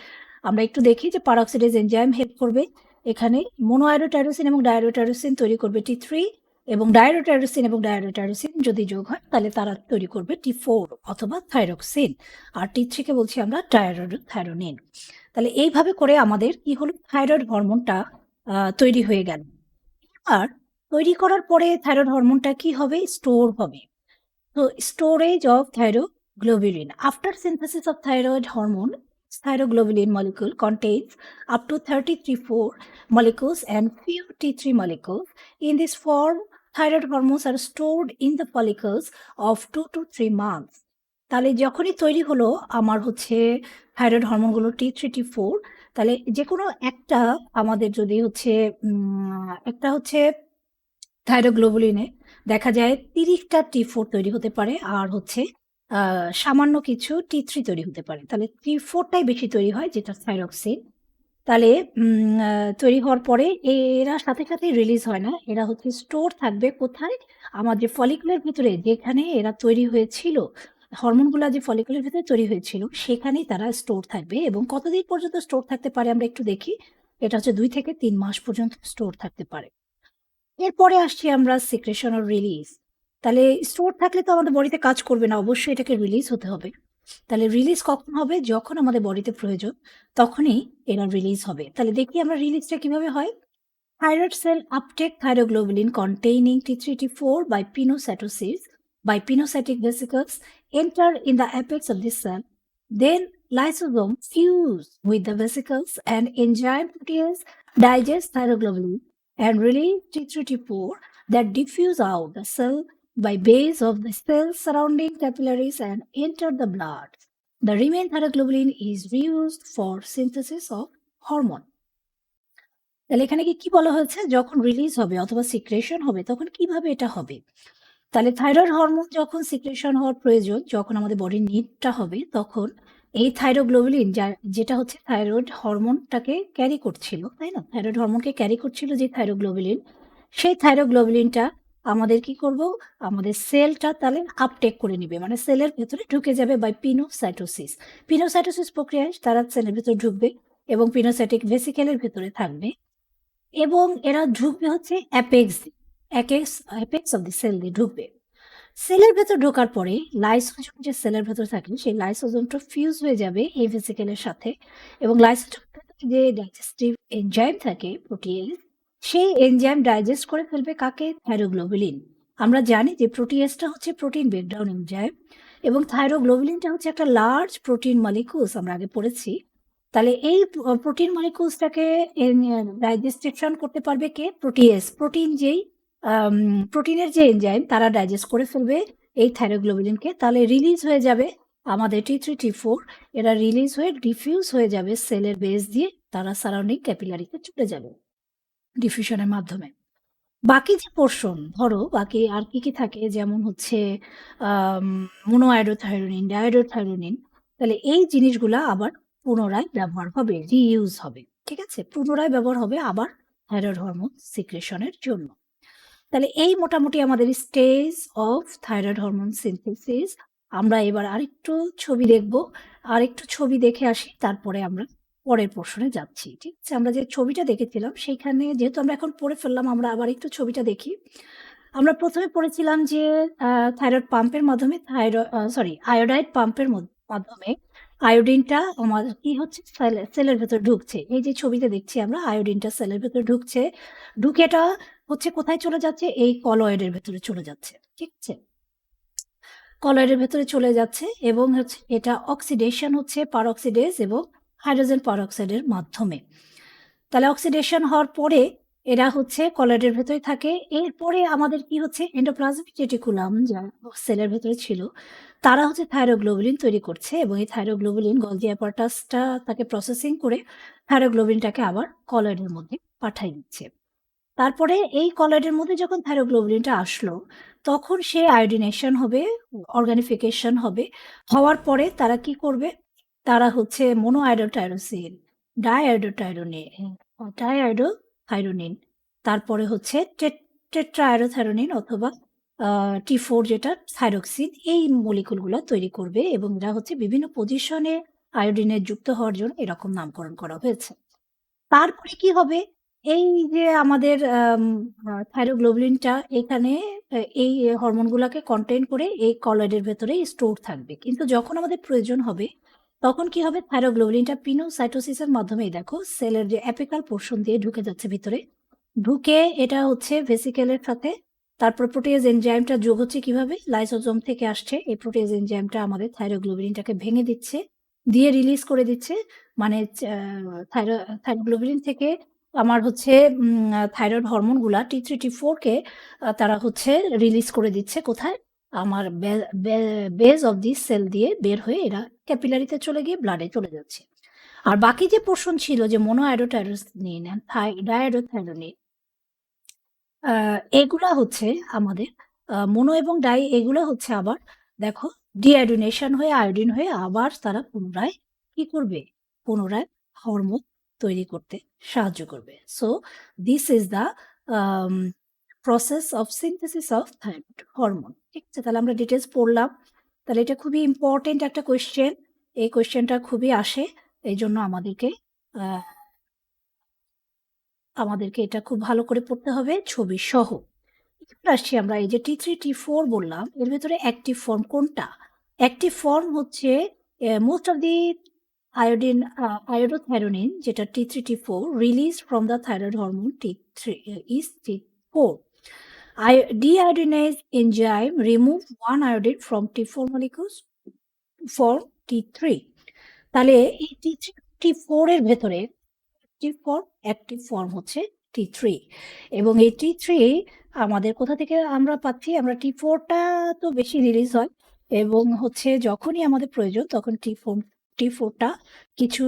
আমরা একটু দেখি। যে পারঅক্সিডেজ এনজাইম হেল্প করবে এখানে, মোনো আয়োডোটাইরোসিন এবং ডায়োডোটাইরোসিন তৈরি করবে T3, এবং ডায়োডোটাইরোসিন যদি যোগ হয় তাহলে তারা তৈরি করবে T4 অথবা থাইরক্সিন, আর T3 কে বলছি আমরা ডায়োডোথাইরোনিন। তাহলে এইভাবে করে আমাদের কি হলো? থাইরয়েড হরমোনটা তৈরি হয়ে গেল। আর তৈরি করার পরে থাইরয়েড হরমোনটা কি হবে? স্টোর হবে। তো storage of thyroglobulin. After synthesis of thyroid hormone, thyroglobulin molecule contains up to 33 molecules and few T3 molecules. In this form, thyroid hormones are stored in the follicles of 2 to 3 months. তাহলে যখনই তৈরি হলো আমার হচ্ছে thyroid হরমোনগুলো T3 T4, তাহলে যে কোনো একটা আমাদের যদি হচ্ছে একটা হচ্ছে থাইরোগ্লোবুলিনে দেখা যায় 30টা T4 তৈরি হতে পারে, আর হচ্ছে সামান্য কিছু T3 তৈরি হতে পারে। তাহলে T4টাই বেশি তৈরি হয়, যেটা থাইরক্সিন। তাহলে তৈরি হওয়ার পরে এরা সাথে, সাথেই রিলিজ হয় না। এরা হচ্ছে স্টোর থাকবে কোথায়? আমার যে ফলিকুলের ভেতরে যেখানে এরা তৈরি হয়েছিল, হরমোনগুলা যে ফলিকুলের ভেতরে তৈরি হয়েছিল, সেখানেই তারা স্টোর থাকবে এবং কতদিন পর্যন্ত স্টোর থাকতে পারে আমরা একটু দেখি। এটা হচ্ছে ২ থেকে ৩ মাস পর্যন্ত স্টোর থাকতে পারে। এরপরে আসছি আমরা সিক্রেশন অর রিলিজ। তাহলে স্টোর থাকলে তো আমাদের বডিতে কাজ করবে না। অবশ্যই এটাকে রিলিজ হতে হবে। তাহলে রিলিজ কখন হবে? যখন আমাদের বডিতে প্রয়োজন, তখনই এরা রিলিজ হবে। তাহলে দেখি আমরা রিলিজটা কিভাবে হয়? Thyroid cell uptake thyroglobulin containing T3, T4 by pinocytosis by pinocytic vesicles enter in the apex of the cell. Then lysosome fuse with the vesicles and enzyme protease digest thyroglobulin and release T3, T4 that diffuse out the cell by base of the cell surrounding capillaries and enter the blood. The remaining thyroglobulin is reused for synthesis of hormone. তাহলে এখানে কি বলা হয়েছে? যখন release হবে অথবা secretion হবে তখন কিভাবে এটা হবে? তাহলে থাইরয়েড হরমোন যখন সিক্রেশন হওয়ার প্রয়োজন, যখন আমাদের বডির নিডটা হবে তখন এই থাইরোগ্লোবুলিন যেটা হচ্ছে থাইরয়েড হরমোনটাকে ক্যারি করছিল, তাই না? থাইরয়েড হরমোনকে ক্যারি করছিল যে থাইরোগ্লোবুলিন, সেই থাইরোগ্লোবুলিনটা আমাদের কি করব? আমাদের সেলটা তাহলে আপটেক করে নিবে। মানে সেলের ভেতরে ঢুকে যাবে বাই পিনোসাইটোসিস। পিনোসাইটোসিস প্রক্রিয়ায় তারা সেলের ভেতরে ঢুকবে এবং পিনোসাইটিক ভেসিকেলের ভেতরে থাকবে। এবং এরা ঢুকবে হচ্ছে অ্যাপেক্স অফ দি সেল দিয়ে ঢুকবে। সেলের ভেতর ঢোকার পরে লাইসোজোম যে সেলের ভেতর থাকে সেই লাইসোজোমটা ফিউজ হয়ে যাবে এই ভেসিকেলের সাথে এবং লাইসোজোম যে ডাইজেস্টিভ এনজাইম থাকে প্রোটিয়েজ, সেই এনজাইম ডাইজেস্ট করে ফেলবে কাকে? থাইরোগ্লোবুলিন। আমরা জানি যে প্রোটিয়েজটা হচ্ছে প্রোটিন ব্রেকডাউন এনজাইম এবং থাইরোগ্লোবুলিনটা হচ্ছে একটা লার্জ প্রোটিন মলিকুলস, আমরা আগে পড়েছি। তাহলে এই প্রোটিন মলিকুলসটাকে ডাইজেস্টেশন করতে পারবে কে? প্রোটিয়েজ। প্রোটিনের যে এনজাইম তারা ডাইজেস্ট করে ফেলবে এই থাইরোগ্লোবুলিনকে। তাহলে রিলিজ হয়ে যাবে আমাদের T3, T4। এরা রিলিজ হয়ে ডিফিউজ হয়ে যাবে সেলের বেস দিয়ে, তারা সারাউন্ডিং ক্যাপিলারিতে চলে যাবে ডিফিউশনের মাধ্যমে। বাকি যে পোরশন ধরো বাকি আর কি থাকে? যেমন হচ্ছে মোনোআয়োডোথাইরোনিন, ডায়োডোথাইরোনিন। তাহলে এই জিনিসগুলা আবার পুনরায় ব্যবহার হবে, রিইউজ হবে। ঠিক আছে? পুনরায় ব্যবহার হবে আবার থাইরয়েড হরমোন সিক্রেশনের জন্য। তাহলে এই মোটামুটি আমাদের stage of thyroid hormone synthesis. আমরা এবার আরেকটু ছবি দেখব। আরেকটু ছবি দেখে আসি, তারপরে আমরা পরের পোরশনে যাচ্ছি। ঠিক আছে? আমরা যে ছবিটা দেখেছিলাম সেইখানে যেহেতু আমরা এখন পড়ে ফেললাম, আমরা আবার একটু ছবিটা দেখি। আমরা ১ম এ পড়েছিলাম যে থাইরয়েড পাম্পের মাধ্যমে আয়োডাইড পাম্পের মাধ্যমে আয়োডিনটা আমাদের কি হচ্ছে? সেলের ভেতর ঢুকছে। এই যে ছবিতে দেখছি আমরা আয়োডিনটা সেলের ভেতরে ঢুকছে। ঢুকে এটা হচ্ছে কোথায় চলে যাচ্ছে? এই কলয়েডের ভেতরে চলে যাচ্ছে। ঠিক আছে? কলয়েডের ভেতরে চলে যাচ্ছে এবং হচ্ছে এটা অক্সিডেশন হচ্ছে পারঅক্সিডেজ এবং হাইড্রোজেন পারঅক্সাইডের মাধ্যমে। তাহলে অক্সিডেশন হওয়ার পরে এরা হচ্ছে কলয়েডের ভেতরে থাকে। এরপরে আমাদের কি হচ্ছে? এন্ডোপ্লাজমিক রেটিকুলাম যা সেলের ভেতরে ছিল, তারা হচ্ছে থাইরোগ্লোবুলিন তৈরি করছে এবং এই থাইরোগ্লোবুলিন গলজি অ্যাপারাটাসটা তাকে প্রসেসিং করে থাইরোগ্লোবুলিনটাকে আবার কলয়েডের মধ্যে পাঠায় দিচ্ছে। তারপরে এই কলয়েডের মধ্যে যখন থাইরোগ্লোবুলিনটা আসলো, তখন সে আয়োডিনেশন হবে, অর্গানিফিকেশন হবে। হওয়ার পরে তারা কি করবে? তারা হচ্ছে মোনোআয়োডোটাইরোসিন, ডাইআয়োডোথাইরোনিন, তারপরে হচ্ছে টেট্রাআয়োডোথাইরোনিন অথবা T4 যেটা থাইরক্সিন, এই মলিকুলগুলো তৈরি করবে এবং এরা হচ্ছে বিভিন্ন পজিশনে আয়োডিনের যুক্ত হওয়ার জন্য এরকম নামকরণ করা হয়েছে। তারপরে কি হবে? এই যে আমাদের থাইরোগ্লোবুলিনটা এখানে এই হরমোনগুলাকে কন্টেইন করে এই কলয়েডের ভেতরে স্টোর থাকবে। কিন্তু যখন আমাদের প্রয়োজন হবে, তখন কি হবে? থাইরোগ্লোবুলিনটা পিনোসাইটোসিসের মাধ্যমেই দেখো সেলের যে অ্যাপিকাল পোরশন দিয়ে ঢুকে যাচ্ছে ভিতরে। ঢুকে এটা হচ্ছে ভেসিকেলের সাথে তারপর প্রোটিয়েজ এনজাইমটা যোগ হচ্ছে কিভাবে? লাইসোজোম থেকে আসছে। এই প্রোটিয়েজ এনজাইমটা আমাদের থাইরোগ্লোবুলিনটাকে ভেঙে দিচ্ছে, দিয়ে রিলিজ করে দিচ্ছে। মানে থাইরোগ্লোবুলিন থেকে আমার হচ্ছে থাইরয়েড হরমোনগুলা T3, T4 কে তারা হচ্ছে রিলিজ করে দিচ্ছে কোথায়? আমার বেজ অফ দি সেল দিয়ে বের হয়ে এরা ক্যাপিলারিতে চলে গিয়ে ব্লাডে চলে যাচ্ছে। আর বাকি যে পোরশন ছিল যে মোনোআয়োডোটাইরোসিন, ডাইআয়োডোথাইরোনিন, এগুলা হচ্ছে আমাদের মোনো এবং ডাই, এগুলা হচ্ছে আবার দেখো ডিআয়োডিনেশন হয়ে আয়োডিন হয়ে আবার তারা পুনরায় কি করবে? পুনরায় হরমোন তৈরি করতে সাহায্য করবে। So this is the process of synthesis of thyroid hormone. ঠিক আছে? তাহলে আমরা ডিটেইলস পড়লাম। তাহলে এটা খুবই ইম্পোর্টেন্ট একটা কোয়েশ্চেন। এই কোয়েশ্চেনটা খুবই আসে। এইজন্য আ আমাদেরকে এটা খুব ভালো করে পড়তে হবে ছবি সহ। এবার আসছি আমরা এই যে T3, T4 বললাম, এর ভেতরে অ্যাক্টিভ ফর্ম কোনটা? অ্যাক্টিভ ফর্ম হচ্ছে মোস্ট অফ দি iodothyronine যেটা T3, T4 released from the thyroid hormone T3 is T4. Deiodinase enzyme remove one iodine from T4 molecules for T3. তাহলে এই T3, T4 এর ভেতরে অ্যাক্টিভ ফর্ম হচ্ছে T3 এবং এই T3 আমাদের কোথা থেকে আমরা পাচ্ছি? আমরা T4 টা তো বেশি রিলিজ হয় এবং হচ্ছে যখনই আমাদের প্রয়োজন তখন T4 টা কিছু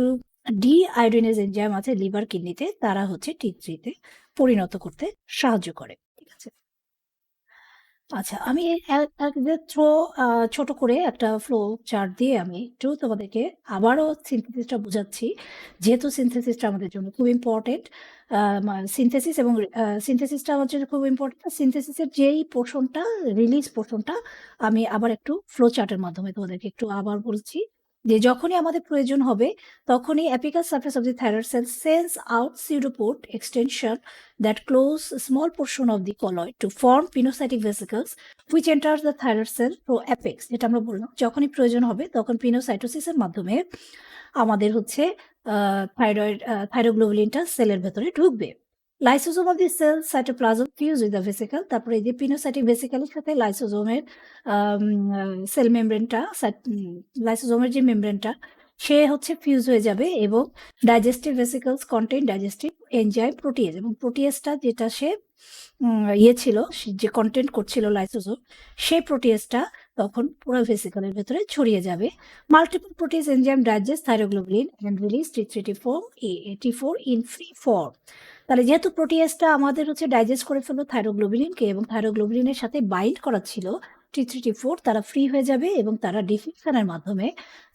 ডিআয়োডিনেজ এনজাইম আছে লিভার, কিডনিতে, তারা হচ্ছে T3 তে পরিণত করতে সাহায্য করে। ঠিক আছে? আচ্ছা, আমি ছোট করে একটা ফ্লো চার্ট দিয়ে আমি একটু তোমাদেরকে আবারও সিনথেসিসটা বুঝাচ্ছি। যেহেতু সিনথেসিসটা আমাদের জন্য খুব ইম্পোর্টেন্ট। আ মা সিনথেসিস এবং সিনথেসিসটা আমার জন্য খুব ইম্পোর্টেন্ট। সিনথেসিসের যেই পোরশনটা, রিলিজ পোরশনটা আমি আবার একটু ফ্লো চার্টের মাধ্যমে তোমাদেরকে একটু আবার বলছি। যে যখনই আমাদের প্রয়োজন হবে, তখনই apical surface of the thyroid cell sends out pseudopode extension that close a small portion of the colloid to form pinocytic vesicles which enters the thyroid cell through apex, যেটা আমরা বললাম যখনই প্রয়োজন হবে তখন পিনোসাইটোসিসের মাধ্যমে আমাদের হচ্ছে থাইরোগ্লোবুলিনটা সেলের ভেতরে ঢুকবে। Lysosome of the cell cytoplasm fuse with the vesicle, তারপরে এই যে পিনোসাইটিক ভেসিকলের সাথে লাইসোজোমের সেল মেমব্রেনটা, লাইসোজোমের যে মেমব্রেনটা সে হচ্ছে ফিউজ হয়ে যাবে এবং digestive ভেসিকলস contain digestive enzyme protease, এবং প্রোটিয়েজটা যেটা সে ছিল, যে কন্টেন্ট করছিল লাইসোজোম, সেই প্রোটিয়েজটা তখন পুরো ভেসিকলের ভেতরে ছড়িয়ে যাবে। Multiple protease enzyme digest thyroglobulin and release T3, T4 in free form. তাহলে যেহেতু প্রোটিয়েজটা আমাদের হচ্ছে ডাইজেস্ট করে ফেললো থাইরোগ্লোবুলিনকে এবং থাইরোগ্লোবুলিনের সাথে বাইন্ড করা ছিল T3, T4, তারা ফ্রি হয়ে যাবে এবং তারা ডিফিউশনের মাধ্যমে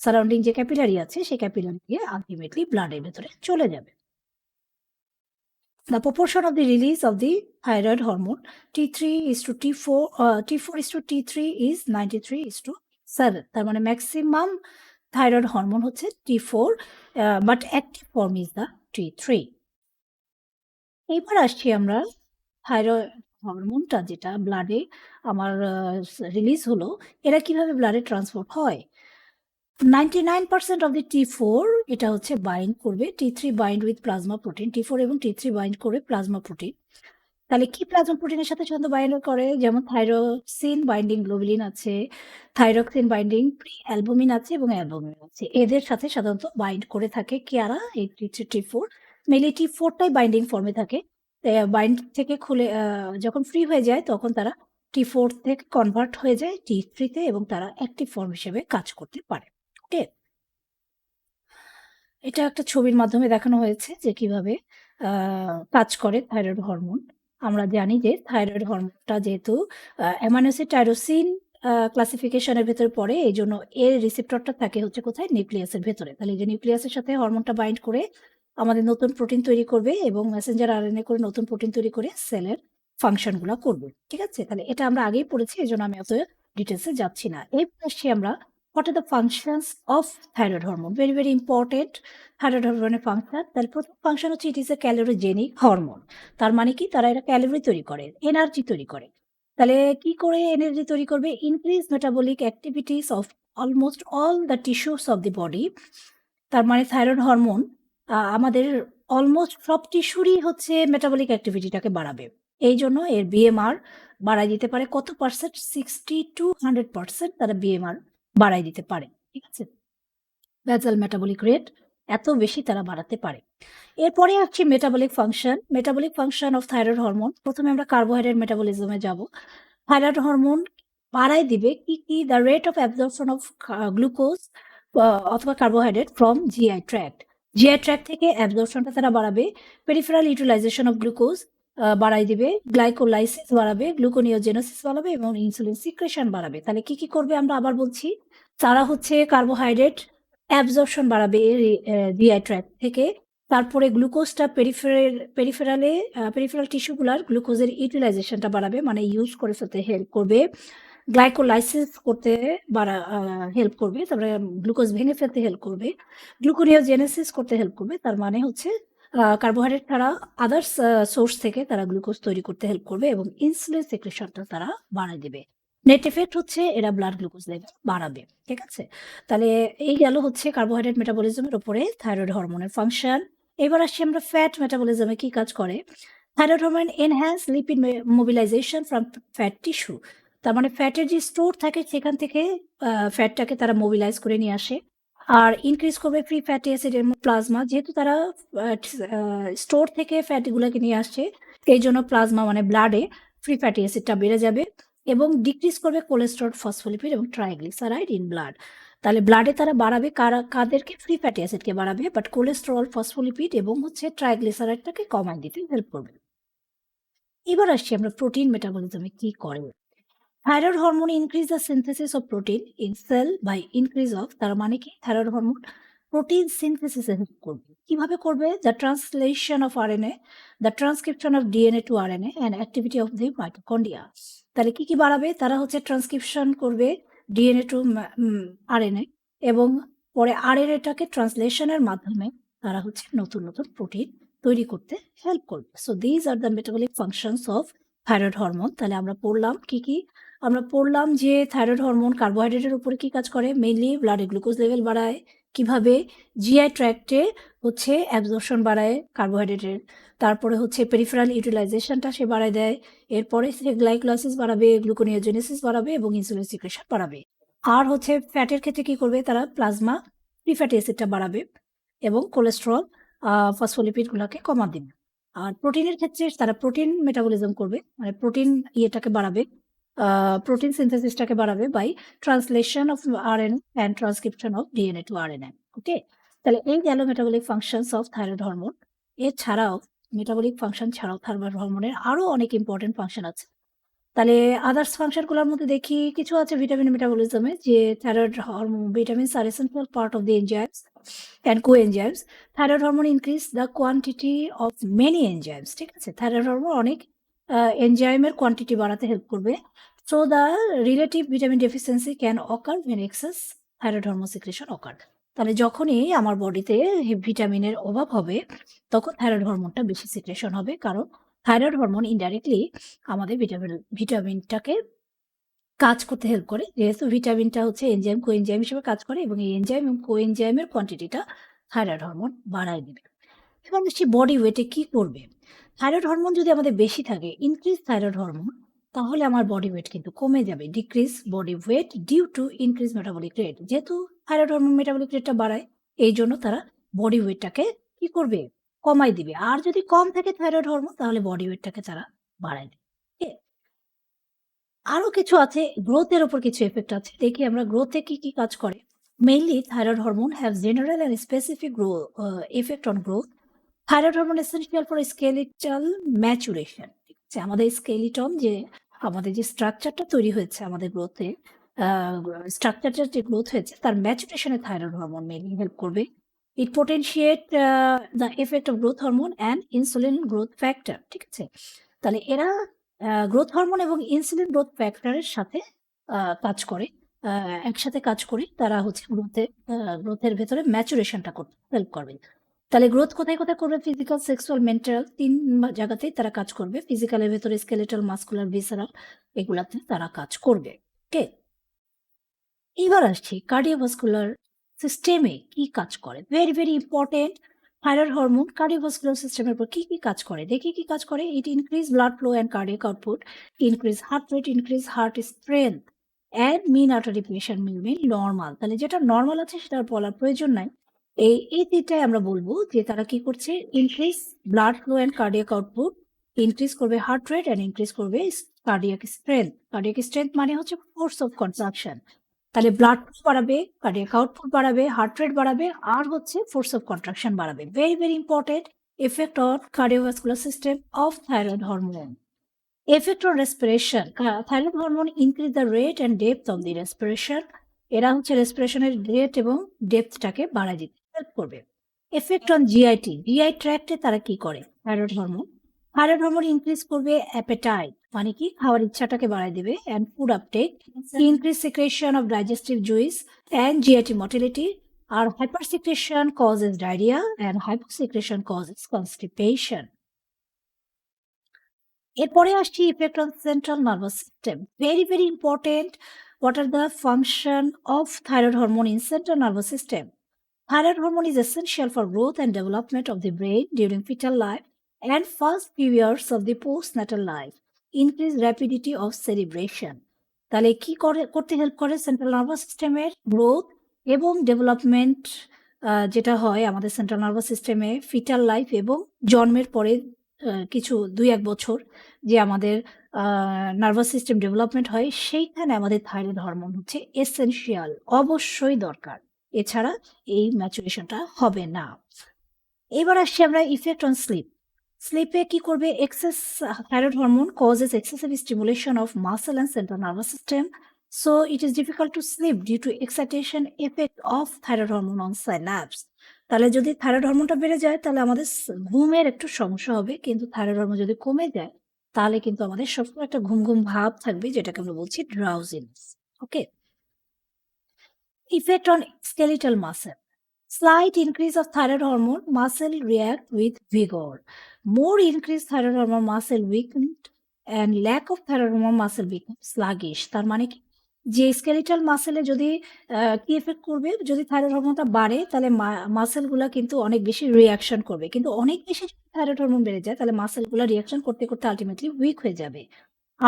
সারাউন্ডিং যে ক্যাপিলারি আছে সেই ক্যাপিলারি দিয়ে আলটিমেটলি ব্লাডের ভেতরে চলে যাবে। The proportion of the release of the thyroid hormone T3 is to T4, T4 is to T3 is 93:7. তার মানে ম্যাক্সিমাম থাইরয়েড হরমোন হচ্ছে T4, but active form is the T3। এইবার আসছি আমরা থাইরয়েড হরমোনটা যেটা ব্লাডে আমার রিলিজ হলো, এরা কিভাবে ব্লাডে ট্রান্সপোর্ট হয়? 99% অফ দি T4 এটা হচ্ছে বাইন্ড করবে T3 bind with plasma protein. T4 এবং T3 বাইন্ড করে প্লাজমা প্রোটিন। তাহলে কি প্লাজমা প্রোটিনের সাথে সাধারণত বাইন্ড করে? যেমন থাইরোক্সিন বাইন্ডিং গ্লোবুলিন আছে, থাইরক্সিন বাইন্ডিং প্রি অ্যালবুমিন আছে এবং অ্যালবুমিন আছে। এদের সাথে সাধারণত বাইন্ড করে থাকে কারা? এই T3, T4। মেইনলি T4 টাই বাইন্ডিং ফর্মে থাকে। বাইন্ড থেকে খুলে যখন ফ্রি হয়ে যায় তখন তারা T4 থেকে কনভার্ট হয়ে যায় T3 তে এবং তারা অ্যাক্টিভ ফর্ম হিসেবে কাজ করতে পারে। ওকে? এটা একটা ছবির মাধ্যমে দেখানো হয়েছে যে কিভাবে কাজ করে থাইরয়েড হরমোন। আমরা জানি যে থাইরয়েড হরমোনটা যেহেতু অ্যামাইনো অ্যাসিড টাইরোসিন ক্লাসিফিকেশন এর ভেতরে পড়ে, এইজন্য এর রিসেপ্টরটা থাকে হচ্ছে কোথায়? নিউক্লিয়াসের ভেতরে। তাহলে এই যে নিউক্লিয়াসের সাথে হরমোনটা বাইন্ড করে আমাদের নতুন প্রোটিন তৈরি করবে এবং মেসেঞ্জার আরএনএ করে নতুন প্রোটিন তৈরি করে সেলের ফাংশন গুলা করবে। ঠিক আছে? তাহলে এটা আমরা আগেই পড়েছি, এজন্য আমি অত ডিটেইলস এ যাচ্ছি না। এরপর আসছি আমরা what are the functions of thyroid hormone? Very, very important. Thyroid হরমোনের ফাংশন। তাহলে প্রথম ফাংশন হচ্ছে ইট ইজ এ ক্যালোরিজেনিক হরমোন। তার মানে কি? তারা এটা ক্যালোরি তৈরি করে, এনার্জি তৈরি করে। তাহলে কি করে এনার্জি তৈরি করবে? Increase metabolic activities of almost all the tissues of the body. তার মানে থাইরয়েড হরমোন আমাদের অলমোস্ট সব টিস্যুরই হচ্ছে মেটাবলিক অ্যাক্টিভিটিটাকে বাড়াবে। এইজন্য এর বিএমআর বাড়ায় দিতে পারে কত পার্সেন্ট? 60 to 100% তারা বিএমআর বাড়ায় দিতে পারে। ঠিক আছে? বেসাল মেটাবলিক রেট এত বেশি তারা বাড়াতে পারে। এরপরে আসছি metabolic function. Metabolic function of thyroid hormone. প্রথমে আমরা কার্বোহাইড্রেট মেটাবলিজমে যাব। থাইরয়েড হরমোন বাড়ায় দিবে কি? The rate of absorption of glucose অথবা carbohydrate from GI tract. GI tract থেকে অ্যাবজর্পশনটা তারা বাড়াবে। পেরিফেরাল ইউটিলাইজেশন অফ গ্লুকোজ বাড়ায় দিবে। গ্লাইকোলাইসিস বাড়াবে, গ্লুকোনিওজেনেসিস বাড়াবে এবং ইনসুলিন সিক্রেশন বাড়াবে। তাহলে কি করবে আমরা আবার বলছি? তারা হচ্ছে কার্বোহাইড্রেট অ্যাবজর্পশন বাড়াবে জিআই ট্র্যাক্ট থেকে, তারপরে গ্লুকোজটা পেরিফেরাল টিস্যুগুলার গ্লুকোজের ইউটিলাইজেশনটা বাড়াবে, মানে ইউজ করে ফেলতে হেল্প করবে। গ্লাইকোলাইসিস করতে হেল্প করবে। তারপরে গ্লুকোজ ভেঙে ফেলতে হেল্প করবে। গ্লুকোনিওজেনেসিস করতে হেল্প করবে। তার মানে হচ্ছে কার্বোহাইড্রেট ছাড়া আদার্স সোর্স থেকে তারা গ্লুকোজ তৈরি করতে হেল্প করবে এবং ইনসুলিন সিক্রেশনটা তারা বাড়ায় দিবে। নেট ইফেক্ট হচ্ছে এরা ব্লাড গ্লুকোজ লেভেল বাড়াবে। ঠিক আছে? তাহলে এই গেল হচ্ছে কার্বোহাইড্রেট মেটাবলিজমের উপরে থাইরয়েড হরমোনের ফাংশন। এবার আসছি আমরা ফ্যাট মেটাবলিজমে কি কাজ করে। Thyroid hormone enhance lipid mobilization from fat tissue. তার মানে ফ্যাটের যে স্টোর থাকে সেখান থেকে ফ্যাটটাকে তারা মোবিলাইজ করে নিয়ে আসে। আর ইনক্রিজ করবে ফ্রি ফ্যাটি অ্যাসিড এবং প্লাজমা, যেহেতু তারা স্টোর থেকে ফ্যাটগুলোকে নিয়ে আসছে, এই জন্য প্লাজমা মানে ব্লাডে ফ্রি ফ্যাটি অ্যাসিডটা বেড়ে যাবে এবং ডিক্রিজ করবে কোলেস্টেরল, ফসফোলিপিড এবং ট্রাইগ্লিসারাইড ইন ব্লাড। তাহলে ব্লাডে তারা বাড়াবে কাদেরকে? ফ্রি ফ্যাটি অ্যাসিডকে বাড়াবে, বাট কোলেস্টেরল, ফসফোলিপিড এবং হচ্ছে ট্রাইগ্লিসারাইডটাকে কমায় দিতে হেল্প করবে। এবার আসছি আমরা প্রোটিন মেটাবলিজমে কি করে। Thyroid hormone increase the synthesis of protein in cell by increase of, তার মানে কি থাইরয়েড হরমোন প্রোটিন সিনথেসিসে হেল্প করবে। কিভাবে করবে? The translation of RNA, the transcription of DNA to RNA and activity of the mitochondria. তাহলে কি বাড়াবে? তারা হচ্ছে ট্রান্সক্রিপশন করবে ডিএনএ টু আরএনএ এবং পরে আরএনএটাকে ট্রান্সলেশনের মাধ্যমে তারা হচ্ছে নতুন নতুন প্রোটিন তৈরি করতে হেল্প করবে। So these are the metabolic functions of thyroid hormone. তাহলে আমরা পড়লাম কি? আমরা পড়লাম যে থাইরয়েড হরমোন কার্বোহাইড্রেটের উপরে কি কাজ করে? মেইনলি ব্লাডে গ্লুকোজ লেভেল বাড়ায়। কিভাবে? জিআই ট্র্যাক্টে হচ্ছে অ্যাবজর্পশন বাড়ায় কার্বোহাইড্রেটের। তারপরে হচ্ছে পেরিফেরাল ইউটিলাইজেশনটা সে বাড়ায় দেয়। এরপরে সে গ্লাইকোলাইসিস বাড়াবে, গ্লুকোনিওজেনেসিস বাড়াবে এবং ইনসুলিন সিক্রেশন বাড়াবে। আর হচ্ছে ফ্যাটের ক্ষেত্রে কি করবে? তারা প্লাজমা ফ্রি ফ্যাটি অ্যাসিডটা বাড়াবে এবং কোলেস্টেরল, ফসফোলিপিডগুলোকে কমা দিবে। আর প্রোটিনের ক্ষেত্রে তারা প্রোটিন মেটাবলিজম করবে, মানে প্রোটিন ইয়েটাকে বাড়াবে, প্রোটিন সিনথেসিসটাকে বাড়াবে by translation of RNA and transcription of DNA to RNA. Okay? তাহলে এই গেল metabolic functions of thyroid hormone. এছাড়াও মেটাবলিক ফাংশন ছাড়াও থাইরয়েড হরমোনের আরো অনেক ইম্পর্টেন্ট ফাংশন আছে। তাহলে আদার্স ফাংশনগুলোর মধ্যে দেখি কিছু আছে ভিটামিন মেটাবলিজমে, যে thyroid hormone vitamins are essential part of the enzymes and coenzymes. Thyroid hormone increase the quantity of many enzymes. ঠিক আছে? থাইরয়েড হরমোন অনেক এনজাইমের কোয়ান্টিটি বাড়াতে হেল্প করবে। So the relative vitamin deficiency can occur when excess thyroid hormone secretion occur. তাহলে যখনই আমার বডিতে ভিটামিনের অভাব হবে তখন থাইরয়েড হরমোনটা বেশি সিক্রেশন হবে, কারণ থাইরয়েড হরমোন ইনডাইরেক্টলি আমাদের ভিটামিনটাকে কাজ করতে হেল্প করে, যেহেতু ভিটামিনটা হচ্ছে এনজাইম কোএনজাইম হিসেবে কাজ করে এবং এই এনজাইম এবং কোএনজাইমের কোয়ান্টিটিটা থাইরয়েড হরমোন বাড়ায় দিবে। এবার আসছি বডি ওয়েটে কি করবে। থাইরয়েড হরমোন যদি আমাদের বেশি থাকে, ইনক্রিজ থাইরয়েড হরমোন, তাহলে আমার বডি ওয়েট কিন্তু কমে যাবে। Decrease body weight due to increase metabolic rate. যেহেতু থাইরয়েড হরমোন মেটাবলিক রেটটা বাড়ায়, এই জন্য তারা বডি ওয়েটটাকে কি করবে? কমাই দিবে। আর যদি কম থাকে থাইরয়েড হরমোন, তাহলে বডি ওয়েটটাকে তারা বাড়ায় দেবে। আরো কিছু আছে, গ্রোথের উপর কিছু এফেক্ট আছে। দেখি আমরা গ্রোথে কি কাজ করে। Mainly thyroid hormone have general and specific effect on growth. Thyroid hormone essential for skeletal maturation. ঠিক আছে? আমাদের স্কেলিটন, যে আমাদের যে স্ট্রাকচারটা তৈরি হয়েছে আমাদের গ্রোথে, স্ট্রাকচারটার যে গ্রোথ হয়েছে তার ম্যাচুরেশনে থাইরয়েড হরমোন মেইনলি হেল্প করবে। It potentiate the effect of growth hormone and insulin growth factor. ঠিক আছে? তাহলে এরা গ্রোথ হরমোন এবং ইনসুলিন গ্রোথ ফ্যাক্টরের সাথে কাজ করে, একসাথে কাজ করে তারা হচ্ছে গ্রোথের ভেতরে ম্যাচুরেশনটা করতে হেল্প করবে। তাহলে গ্রোথ কোথায় করবে? ফিজিক্যাল, সেক্সুয়াল, মেন্টাল, ৩ জায়গাতেই তারা কাজ করবে। ফিজিক্যালের ভেতরে স্কেলেটাল, মাসকুলার, ভিসারাল, এগুলাতে তারা কাজ করবে। ওকে? এবার আসছি কার্ডিওভাস্কুলার সিস্টেমে কি কাজ করে। Very important. Thyroid hormone cardiovascular সিস্টেমের উপর কি কাজ করে দেখি। কি কাজ করে? It increase blood flow and cardiac output, increase heart rate, increase heart strength and mean artery pressure mainly normal. তাহলে যেটা নরমাল আছে সেটা আর বলার প্রয়োজন নাই। এই তিনটাই আমরা বলবো যে তারা কি করছে? Increase blood flow and cardiac output, increase করবে হার্ট রেট অ্যান্ড ইনক্রিজ করবে কার্ডিয়াক স্ট্রেংথ। কার্ডিয়াক স্ট্রেংথ মানে হচ্ছে ফোর্স অফ কন্ট্রাকশন। তাহলে ব্লাড ফ্লো বাড়াবে, কার্ডিয়াক আউটপুট বাড়াবে, হার্ট রেট বাড়াবে, আর হচ্ছে ফোর্স অফ কন্ট্রাকশন বাড়াবে। Very important effect on cardiovascular system of thyroid hormone. Effect on respiration. Thyroid hormone increase the rate and depth of the respiration. এরা হচ্ছে রেসপিরেশনের rate এবং ডেপথটাকে বাড়ায় দিতে হেল্প করবে। এফেক্ট অন জিআইটি, জিআই ট্র্যাক্টে তারা কি করে? থাইরয়েড হরমোন ইনক্রিজ করবে অ্যাপেটাইট, মানে কি খাওয়ার ইচ্ছাটাকে বাড়ায় দেবে, and food uptake, increase secretion of digestive juice and GIT motility. আর hyper secretion causes diarrhoea and hyposecretion causes constipation. এরপরে আসছি effect on central nervous system, very very important. What are the function of thyroid hormone in central nervous system? Thyroid hormone is essential for growth and development of the brain during fetal life and first few years of the postnatal life. Increase rapidity of cerebration. তাহলে কি করতে help করে? Central nervous সিস্টেমের growth এবং development যেটা হয় আমাদের central nervous সিস্টেমে ফিটাল লাইফ এবং জন্মের পরে কিছু 2-1 বছর যে আমাদের নার্ভাস সিস্টেম ডেভেলপমেন্ট হয়, সেইখানে আমাদের থাইরয়েড হরমোন হচ্ছে এসেনশিয়াল, অবশ্যই দরকার। এছাড়া এই ম্যাচুরেশনটা হবে না। এবার আসছি আমরা ইফেক্ট অন স্লিপ। স্লিপে কি করবে? Excess thyroid hormone causes excessive stimulation of muscle and central nervous system, so it is difficult to sleep due to excitation effect of thyroid hormone on synapse. তাহলে যদি থাইরয়েড হরমোনটা বেড়ে যায় তাহলে আমাদের ঘুমের একটু সমস্যা হবে, কিন্তু থাইরয়েড হরমোন যদি কমে যায় তাহলে কিন্তু আমাদের সবসময় একটা ঘুম ঘুম ভাব থাকবে, যেটাকে আমরা বলছি drowsiness. Okay. Effect on skeletal muscle. Slight increase of thyroid hormone, muscle react with vigor. More increased thyroid hormone, muscle weakened, and lack of thyroid hormone, muscle become sluggish. তার মানে কি? যে স্কেলিটাল মাসেলে যদি কি এফেক্ট করবে? যদি thyroid হরমোনটা বাড়ে তাহলে মাসেলগুলা কিন্তু অনেক বেশি রিঅ্যাকশন করবে। কিন্তু অনেক বেশি যদি থাইরয়েড হরমোন বেড়ে যায় তাহলে মাসেলগুলা রিঅ্যাকশন করতে, করতে আল্টিমেটলি উইক হয়ে যাবে।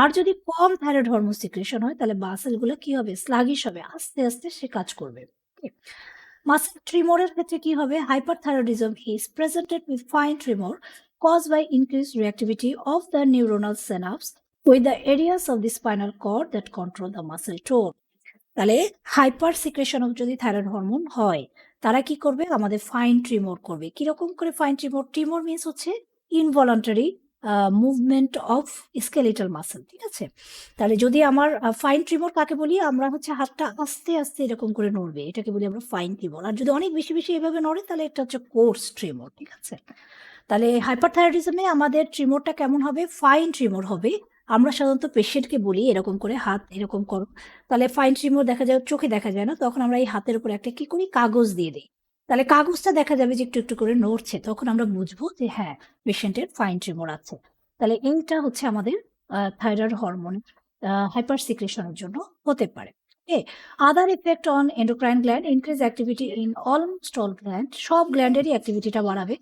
আর যদি কম থাইরয়েড হরমোন সিক্রেশন হয় তাহলে মাসেলগুলো কি হবে? স্লাগিশ হবে, আস্তে আস্তে সে কাজ করবে। মাসেল ট্রিমরের ক্ষেত্রে কি হবে? Hyperthyroidism is presented with fine tremor caused by increased reactivity of the neuronal synapse with the areas of the spinal cord that control the muscle tone. তাহলে হাইপার সিক্রেশন অফ যদি থাইরয়েড হরমোন হয় তারা কি করবে? আমাদের fine ট্রিমর করবে। কিরকম করে ফাইন ট্রিমর? ট্রিমর মিন্স হচ্ছে involuntary movement of skeletal muscle, ঠিক আছে? তাহলে যদি আমার ফাইন ট্রিমর কাকে বলি? আমরা হচ্ছে হাতটা আস্তে আস্তে এরকম করে নড়বে, এটাকে বলি আমরা ফাইন ট্রিমর। আর যদি অনেক বেশি বেশি এভাবে নড়ে তাহলে এটা হচ্ছে কোর্স ট্রিমর, ঠিক আছে? তাহলে হাইপারথাইরয়েডিজমে আমাদের ট্রিমরটা কেমন হবে? ফাইন ট্রিমর হবে। আমরা সাধারণত পেশেন্টকে বলি এরকম করে হাত এরকম করো, তাহলে ফাইন ট্রিমর দেখা যায়, চোখে দেখা যায় না, তখন আমরা এই হাতের উপর একটা কি করি? কাগজ দিয়ে দিই। তাহলে কাগজটা দেখা যাবে যে একটু একটু করে নড়ছে, তখন আমরা বুঝবো যে হ্যাঁ, পেশেন্টের ফাইন ট্রিমর আছে। তাহলে এইটা হচ্ছে আমাদের থাইরয়েড হরমোন হাইপার সিক্রেশনের জন্য হতে পারে। Okay. Other effect on endocrine gland, increase activity in almost all gland, সব গ্ল্যান্ডেরই অ্যাক্টিভিটিটা বাড়াবে।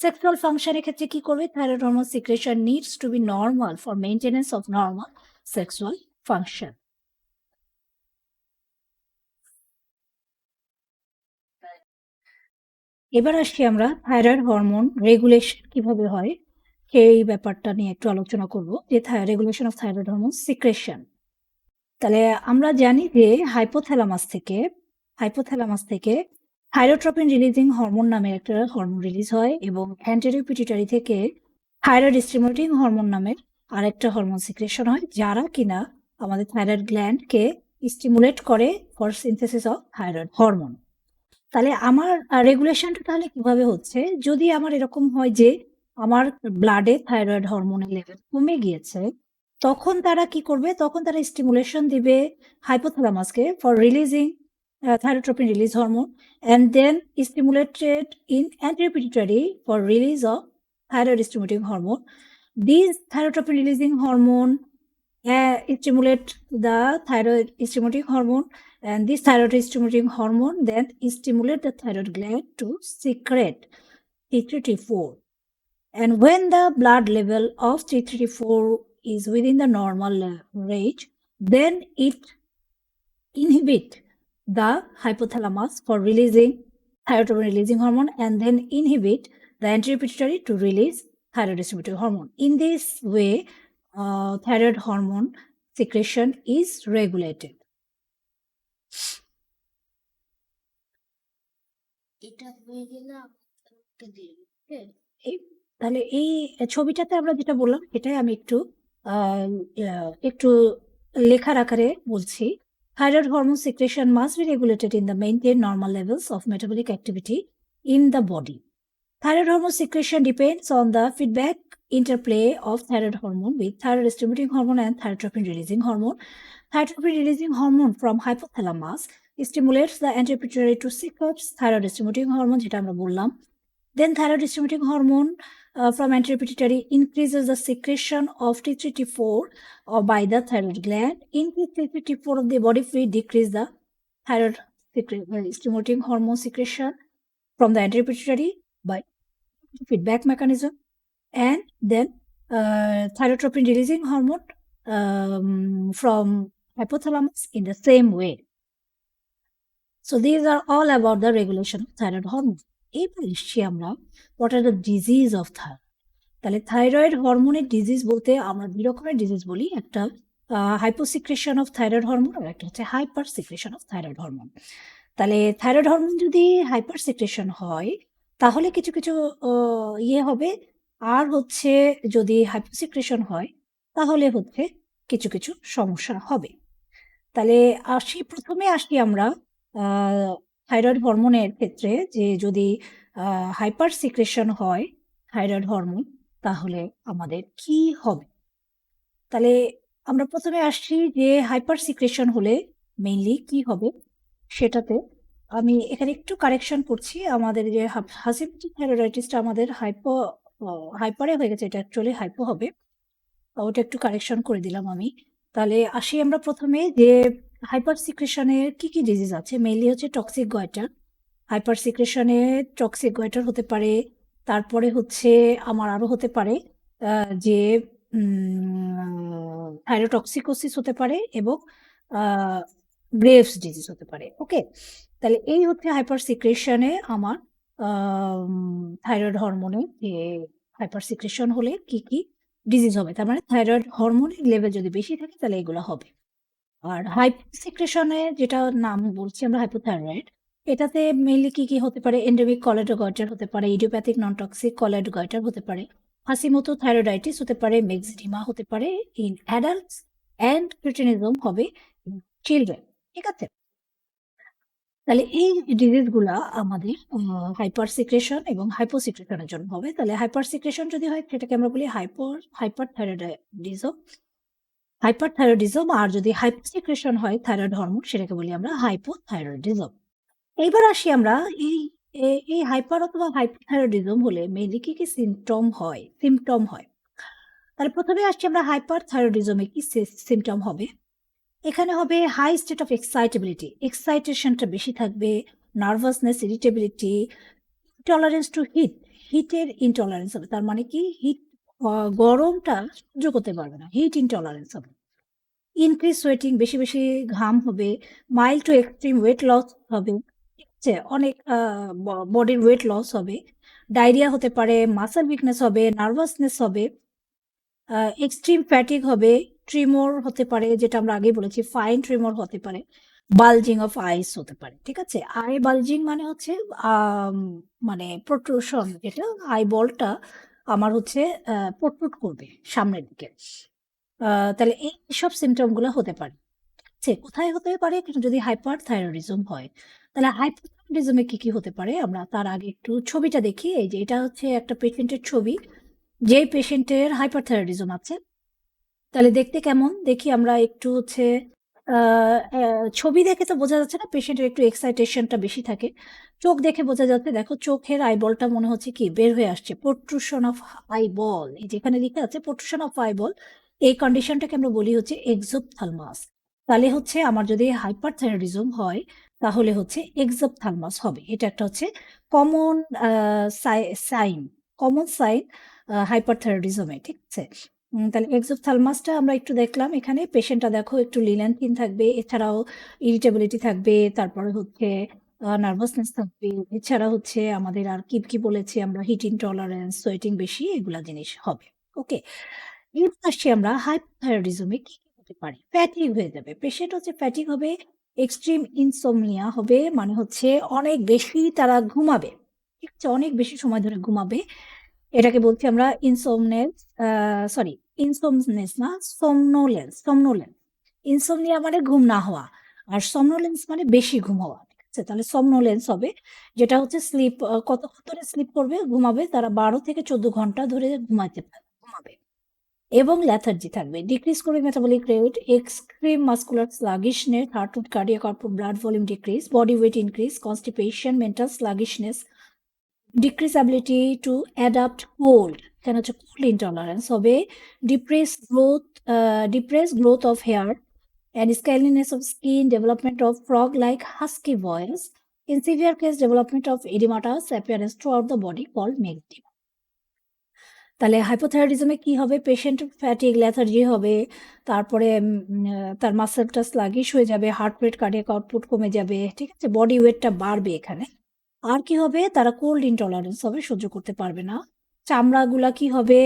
সেক্সুয়াল ফাংশনের ক্ষেত্রে কি করবে? Thyroid hormone secretion needs to be normal for maintenance of normal sexual function. এবার আসছি আমরা থাইরয়েড হরমোন রেগুলেশন কিভাবে হয় সেই ব্যাপারটা নিয়ে একটু আলোচনা করব, যে regulation of thyroid hormone secretion. তাহলে আমরা জানি যে হাইপোথ্যালামাস থেকে থাইরোট্রপিন রিলিজিং হরমোন নামের একটা হরমোন রিলিজ হয়, এবং অ্যান্টেরিয়র পিটুইটারি থেকে থাইরয়েড স্টিমুলেটিং হরমোন নামের আরেকটা হরমোন সিক্রেশন হয়, যারা কিনা আমাদের থাইরয়েড গ্ল্যান্ডকে স্টিমুলেট করে for synthesis of thyroid hormone. তাহলে আমার রেগুলেশনটা তাহলে কিভাবে হচ্ছে? যদি আমার এরকম হয় যে আমার ব্লাডে থাইরয়েড হরমোনের লেভেল কমে গিয়েছে, তখন তারা কি করবে? তখন তারা স্টিমুলেশন দিবে হাইপোথ্যালামাসকে for releasing thyrotropin release hormone, and then stimulated in anterior pituitary for release of thyroid stimulating hormone. These thyrotropin releasing hormone stimulate the thyroid stimulating hormone, and this thyroid stimulating hormone then stimulate the thyroid gland to secrete T3T4. And when the blood level of T3T4 is within the normal range, then it inhibit the hypothalamus for releasing thyroid releasing hormone, and then inhibit the anterior pituitary to release thyroid stimulating hormone. In this way, thyroid hormone secretion is regulated. তাহলে এই ছবিটাতে আমরা যেটা বললাম এটাই আমি একটু লেখার আকারে বলছি। Thyroid hormone secretion must be regulated in the maintain normal levels of metabolic activity in the body. Thyroid hormone secretion depends on the feedback interplay of thyroid hormone with thyroid stimulating hormone and thyrotropin releasing hormone. Thyrotropin releasing hormone from hypothalamus stimulates the anti-pituitary to secrete thyroid stimulating hormone, যেটা আমরা বললাম. Then thyroid stimulating hormone from anti-pituitary increases the secretion of T3 T4 by the thyroid gland. Increase T3 T4 of the body fluid decrease the thyroid stimulating hormone secretion from the anti-pituitary by feedback mechanism, and then thyrotropin releasing hormone from hypothalamus in the same way. So these are all about the regulation of thyroid hormone. এবার এসছি আমরা what are the disease of thyroid. তাহলে thyroid হরমোনের disease বলতে আমরা দুই রকমের disease বলি, একটা হাইপোসিক্রেশন অফ থাইরয়েড হরমোন আর একটা হচ্ছে hyper secretion of thyroid hormone. তাহলে থাইরয়েড হরমোন যদি হাইপার সিক্রেশন হয় তাহলে কিছু কিছু ইয়ে হবে, আর হচ্ছে যদি হাইপোসিক্রেশন হয় তাহলে হচ্ছে কিছু কিছু সমস্যা হবে। তাহলে প্রথমে আসি আমরা থাইরয়েড হরমোনের ক্ষেত্রে, যে যদি হাইপার সিক্রেশন হয় থাইরয়েড হরমোন তাহলে আমাদের কি হবে। তাহলে আমরা প্রথমে আসছি যে হাইপার সিক্রেশন হলে মেইনলি কি হবে সেটাতে। আমি এখানে একটু কারেকশন করছি, আমাদের যে হাসিমেট্রিক থাইরয়েডাইটিসটা আমাদের হাইপারে হয়ে গেছে, এটা অ্যাকচুয়ালি হাইপো হবে, ওটা একটু কারেকশন করে দিলাম আমি। তাহলে আসি আমরা প্রথমে যে হাইপার সিক্রেশনের কি কি ডিজিজ আছে। মেইনলি হচ্ছে টক্সিক গয়টার, হাইপার সিক্রেশনে টক্সিক গয়টার হতে পারে। তারপরে হচ্ছে আমার আরো হতে পারে যে থাইরোটক্সিকোসিস হতে পারে এবং গ্রেভস ডিজিজ হতে পারে। ওকে, তাহলে এই হচ্ছে হাইপার সিক্রেশনে আমার থাইরয়েড হরমোনে যে হাইপার সিক্রেশন হলে কি কি ডিজিজ হবে। তার মানে থাইরয়েড হরমোনের লেভেল যদি বেশি থাকে তাহলে এগুলো হবে। আর হাইপোসিক্রেশনে যেটা নাম বলছি আমরা হাইপোথাইরয়েড, এটাতে মেইনলি কি কি হতে পারে, এন্ডেমিক কলেডো গয়টার হতে পারে, ইডিওপ্যাথিক নন টক্সিক কলেডো গয়টার হতে পারে, হাসিমোতো থাইরয়েডাইটিস হতে পারে, মেক্সিডিমা হতে পারে ইন অ্যাডাল্টস, অ্যান্ড ক্রিটিনিজম হবে ইন চিলড্রেন। ঠিক আছে, তাহলে এই ডিজিজগুলা আমাদের হাইপার সিক্রেশন এবং হাইপোসিক্রেশনের জন্য হবে। তাহলে হাইপার সিক্রেশন যদি হয় সেটাকে আমরা বলি হাইপার থাইরয়েডিজম, আর যদি হাইপোসিক্রেশন হয় থাইরয়েড হরমোন সেটাকে বলি আমরা হাইপোথাইরয়েডিজম। এইবার আসি আমরা এই হাইপার অথবা হাইপোথাইরয়েডিজম হলে মেইনলি কি কি সিমটম হয়। তাহলে প্রথমে আসছি আমরা হাইপার থাইরয়েডিজমে কি সিমটম হবে। এখানে হবে হাই স্টেট অফ এক্সাইটেবিলিটি, এক্সাইটেশনটা বেশি থাকবে, নার্ভাসনেস, ইরিটেবিলিটি, টলারেন্স টু হিটের ইনটলারেন্স হবে। তার মানে কি হিট, গরমটা সহ্য করতে পারবে না, হিট ইনটলারেন্স হবে। ইনক্রিজ সোয়েটিং, বেশি বেশি ঘাম হবে। Mild to extreme weight loss হবে, ঠিক আছে, অনেক বডির ওয়েট লস হবে। ডায়রিয়া হতে পারে, মাসেল উইকনেস হবে, নার্ভাসনেস হবে, এক্সট্রিম ফ্যাটিক হবে, ট্রিমোর হতে পারে, যেটা আমরা আগে বলেছি ফাইন ট্রিমোর হতে পারে, বালজিং অফ আইস হতে পারে। ঠিক আছে, আই বালজিং মানে হচ্ছে মানে প্রোট্রুশন, যেটা আই বলটা আমার হচ্ছে প্রোট্রুট করবে সামনের দিকে। তাহলে এই সব সিমটমগুলো হতে পারে। কোথায় হতে পারে যদি হাইপার থাইরয়েডিজম হয়। তাহলে হাইপোথাইরয়েডিজমে কি কি হতে পারে আমরা তার আগে একটু ছবিটা দেখি। এই যে এটা হচ্ছে একটা পেশেন্টের ছবি, যে পেশেন্টের হাইপার থাইরয়েডিজম আছে। তাহলে দেখতে কেমন দেখি আমরা একটু হচ্ছে ছবি দেখে তো বোঝা যাচ্ছে না, পেশেন্টের একটু এক্সাইটেশনটা বেশি থাকে। চোখ দেখে বোঝা যাচ্ছে, দেখো চোখের আইবলটা মনে হচ্ছে কি বের হয়ে আসছে, প্রোট্রুশন অফ আইবল, এই যেখানে লেখা আছে প্রোট্রুশন অফ আইবল, এই কন্ডিশনটাকে আমরা বলি হচ্ছে এক্সোপথালমাস। তাহলে হচ্ছে আমার যদি হাইপার থাইরয়েডিজম হয় তাহলে হচ্ছে এক্সোপথালমাস হবে। এটা একটা হচ্ছে কমন সাইন হাইপার থাইরয়েডিজমে। ঠিক আছে, তাহলে এক্সোপথালমাসটা আমরা একটু দেখলাম। এখানে পেশেন্টটা দেখো একটু লিল্যান্থিন থাকবে, এছাড়াও ইরিটেবিলিটি থাকবে, তারপরে হচ্ছে নার্ভাসনেস থাকবে, এছাড়া হচ্ছে আমাদের আর কি কি বলেছি আমরা, হিট ইনটলারেন্স, সোয়েটিং বেশি, এগুলা জিনিস হবে। ওকে, এবার আসছি আমরা হাইপোথাইরয়েডিজমে কি কি হতে পারে। ফ্যাটিক হয়ে যাবে, পেশেন্ট হচ্ছে ফ্যাটিক হবে, এক্সট্রিম ইনসোমনিয়া হবে, মানে হচ্ছে অনেক বেশি তারা ঘুমাবে, ঠিক আছে, অনেক বেশি সময় ধরে ঘুমাবে। এটাকে বলছি আমরা ইনসোমনেস না, সোমনোলেন্স। ইনসোমনিয়া মানে ঘুম না হওয়া, আর সোমনোলেন্স মানে বেশি ঘুম হওয়া। আছে? তাহলে somnolence হবে, যেটা হচ্ছে স্লিপ কতক্ষণ ধরে স্লিপ করবে, ঘুমাবে, তারা 12 থেকে 14 ঘন্টা ধরে ঘুমাবে। এবং ল্যাথার্জি থাকবে। ডিক্রিজ করবে metabolic rate, extreme muscular sluggishness, heart rate, cardiac output, blood volume decrease, body weight increase, constipation, mental sluggishness, decrease ability to adapt cold, এখানে হচ্ছে কোল্ড ইনটলারেন্স হবে, depress growth of hair and scaliness of skin, development of frog-like husky voice, in severe case development of edematous appearance throughout the body called megaedema. তাহলে হাইপোথাইরয়েডিজমে কি হবে? Patient fatigue, lethargy হবে, তারপরে তার মাসেলটা sluggish হয়ে যাবে, heart rate, cardiac output কমে যাবে, ঠিক আছে, বডি ওয়েটটা বাড়বে এখানে। আর কি হবে? তারা কোল্ড ইনটলারেন্স হবে, সহ্য করতে পারবে না। চামড়াগুলা কি হবে?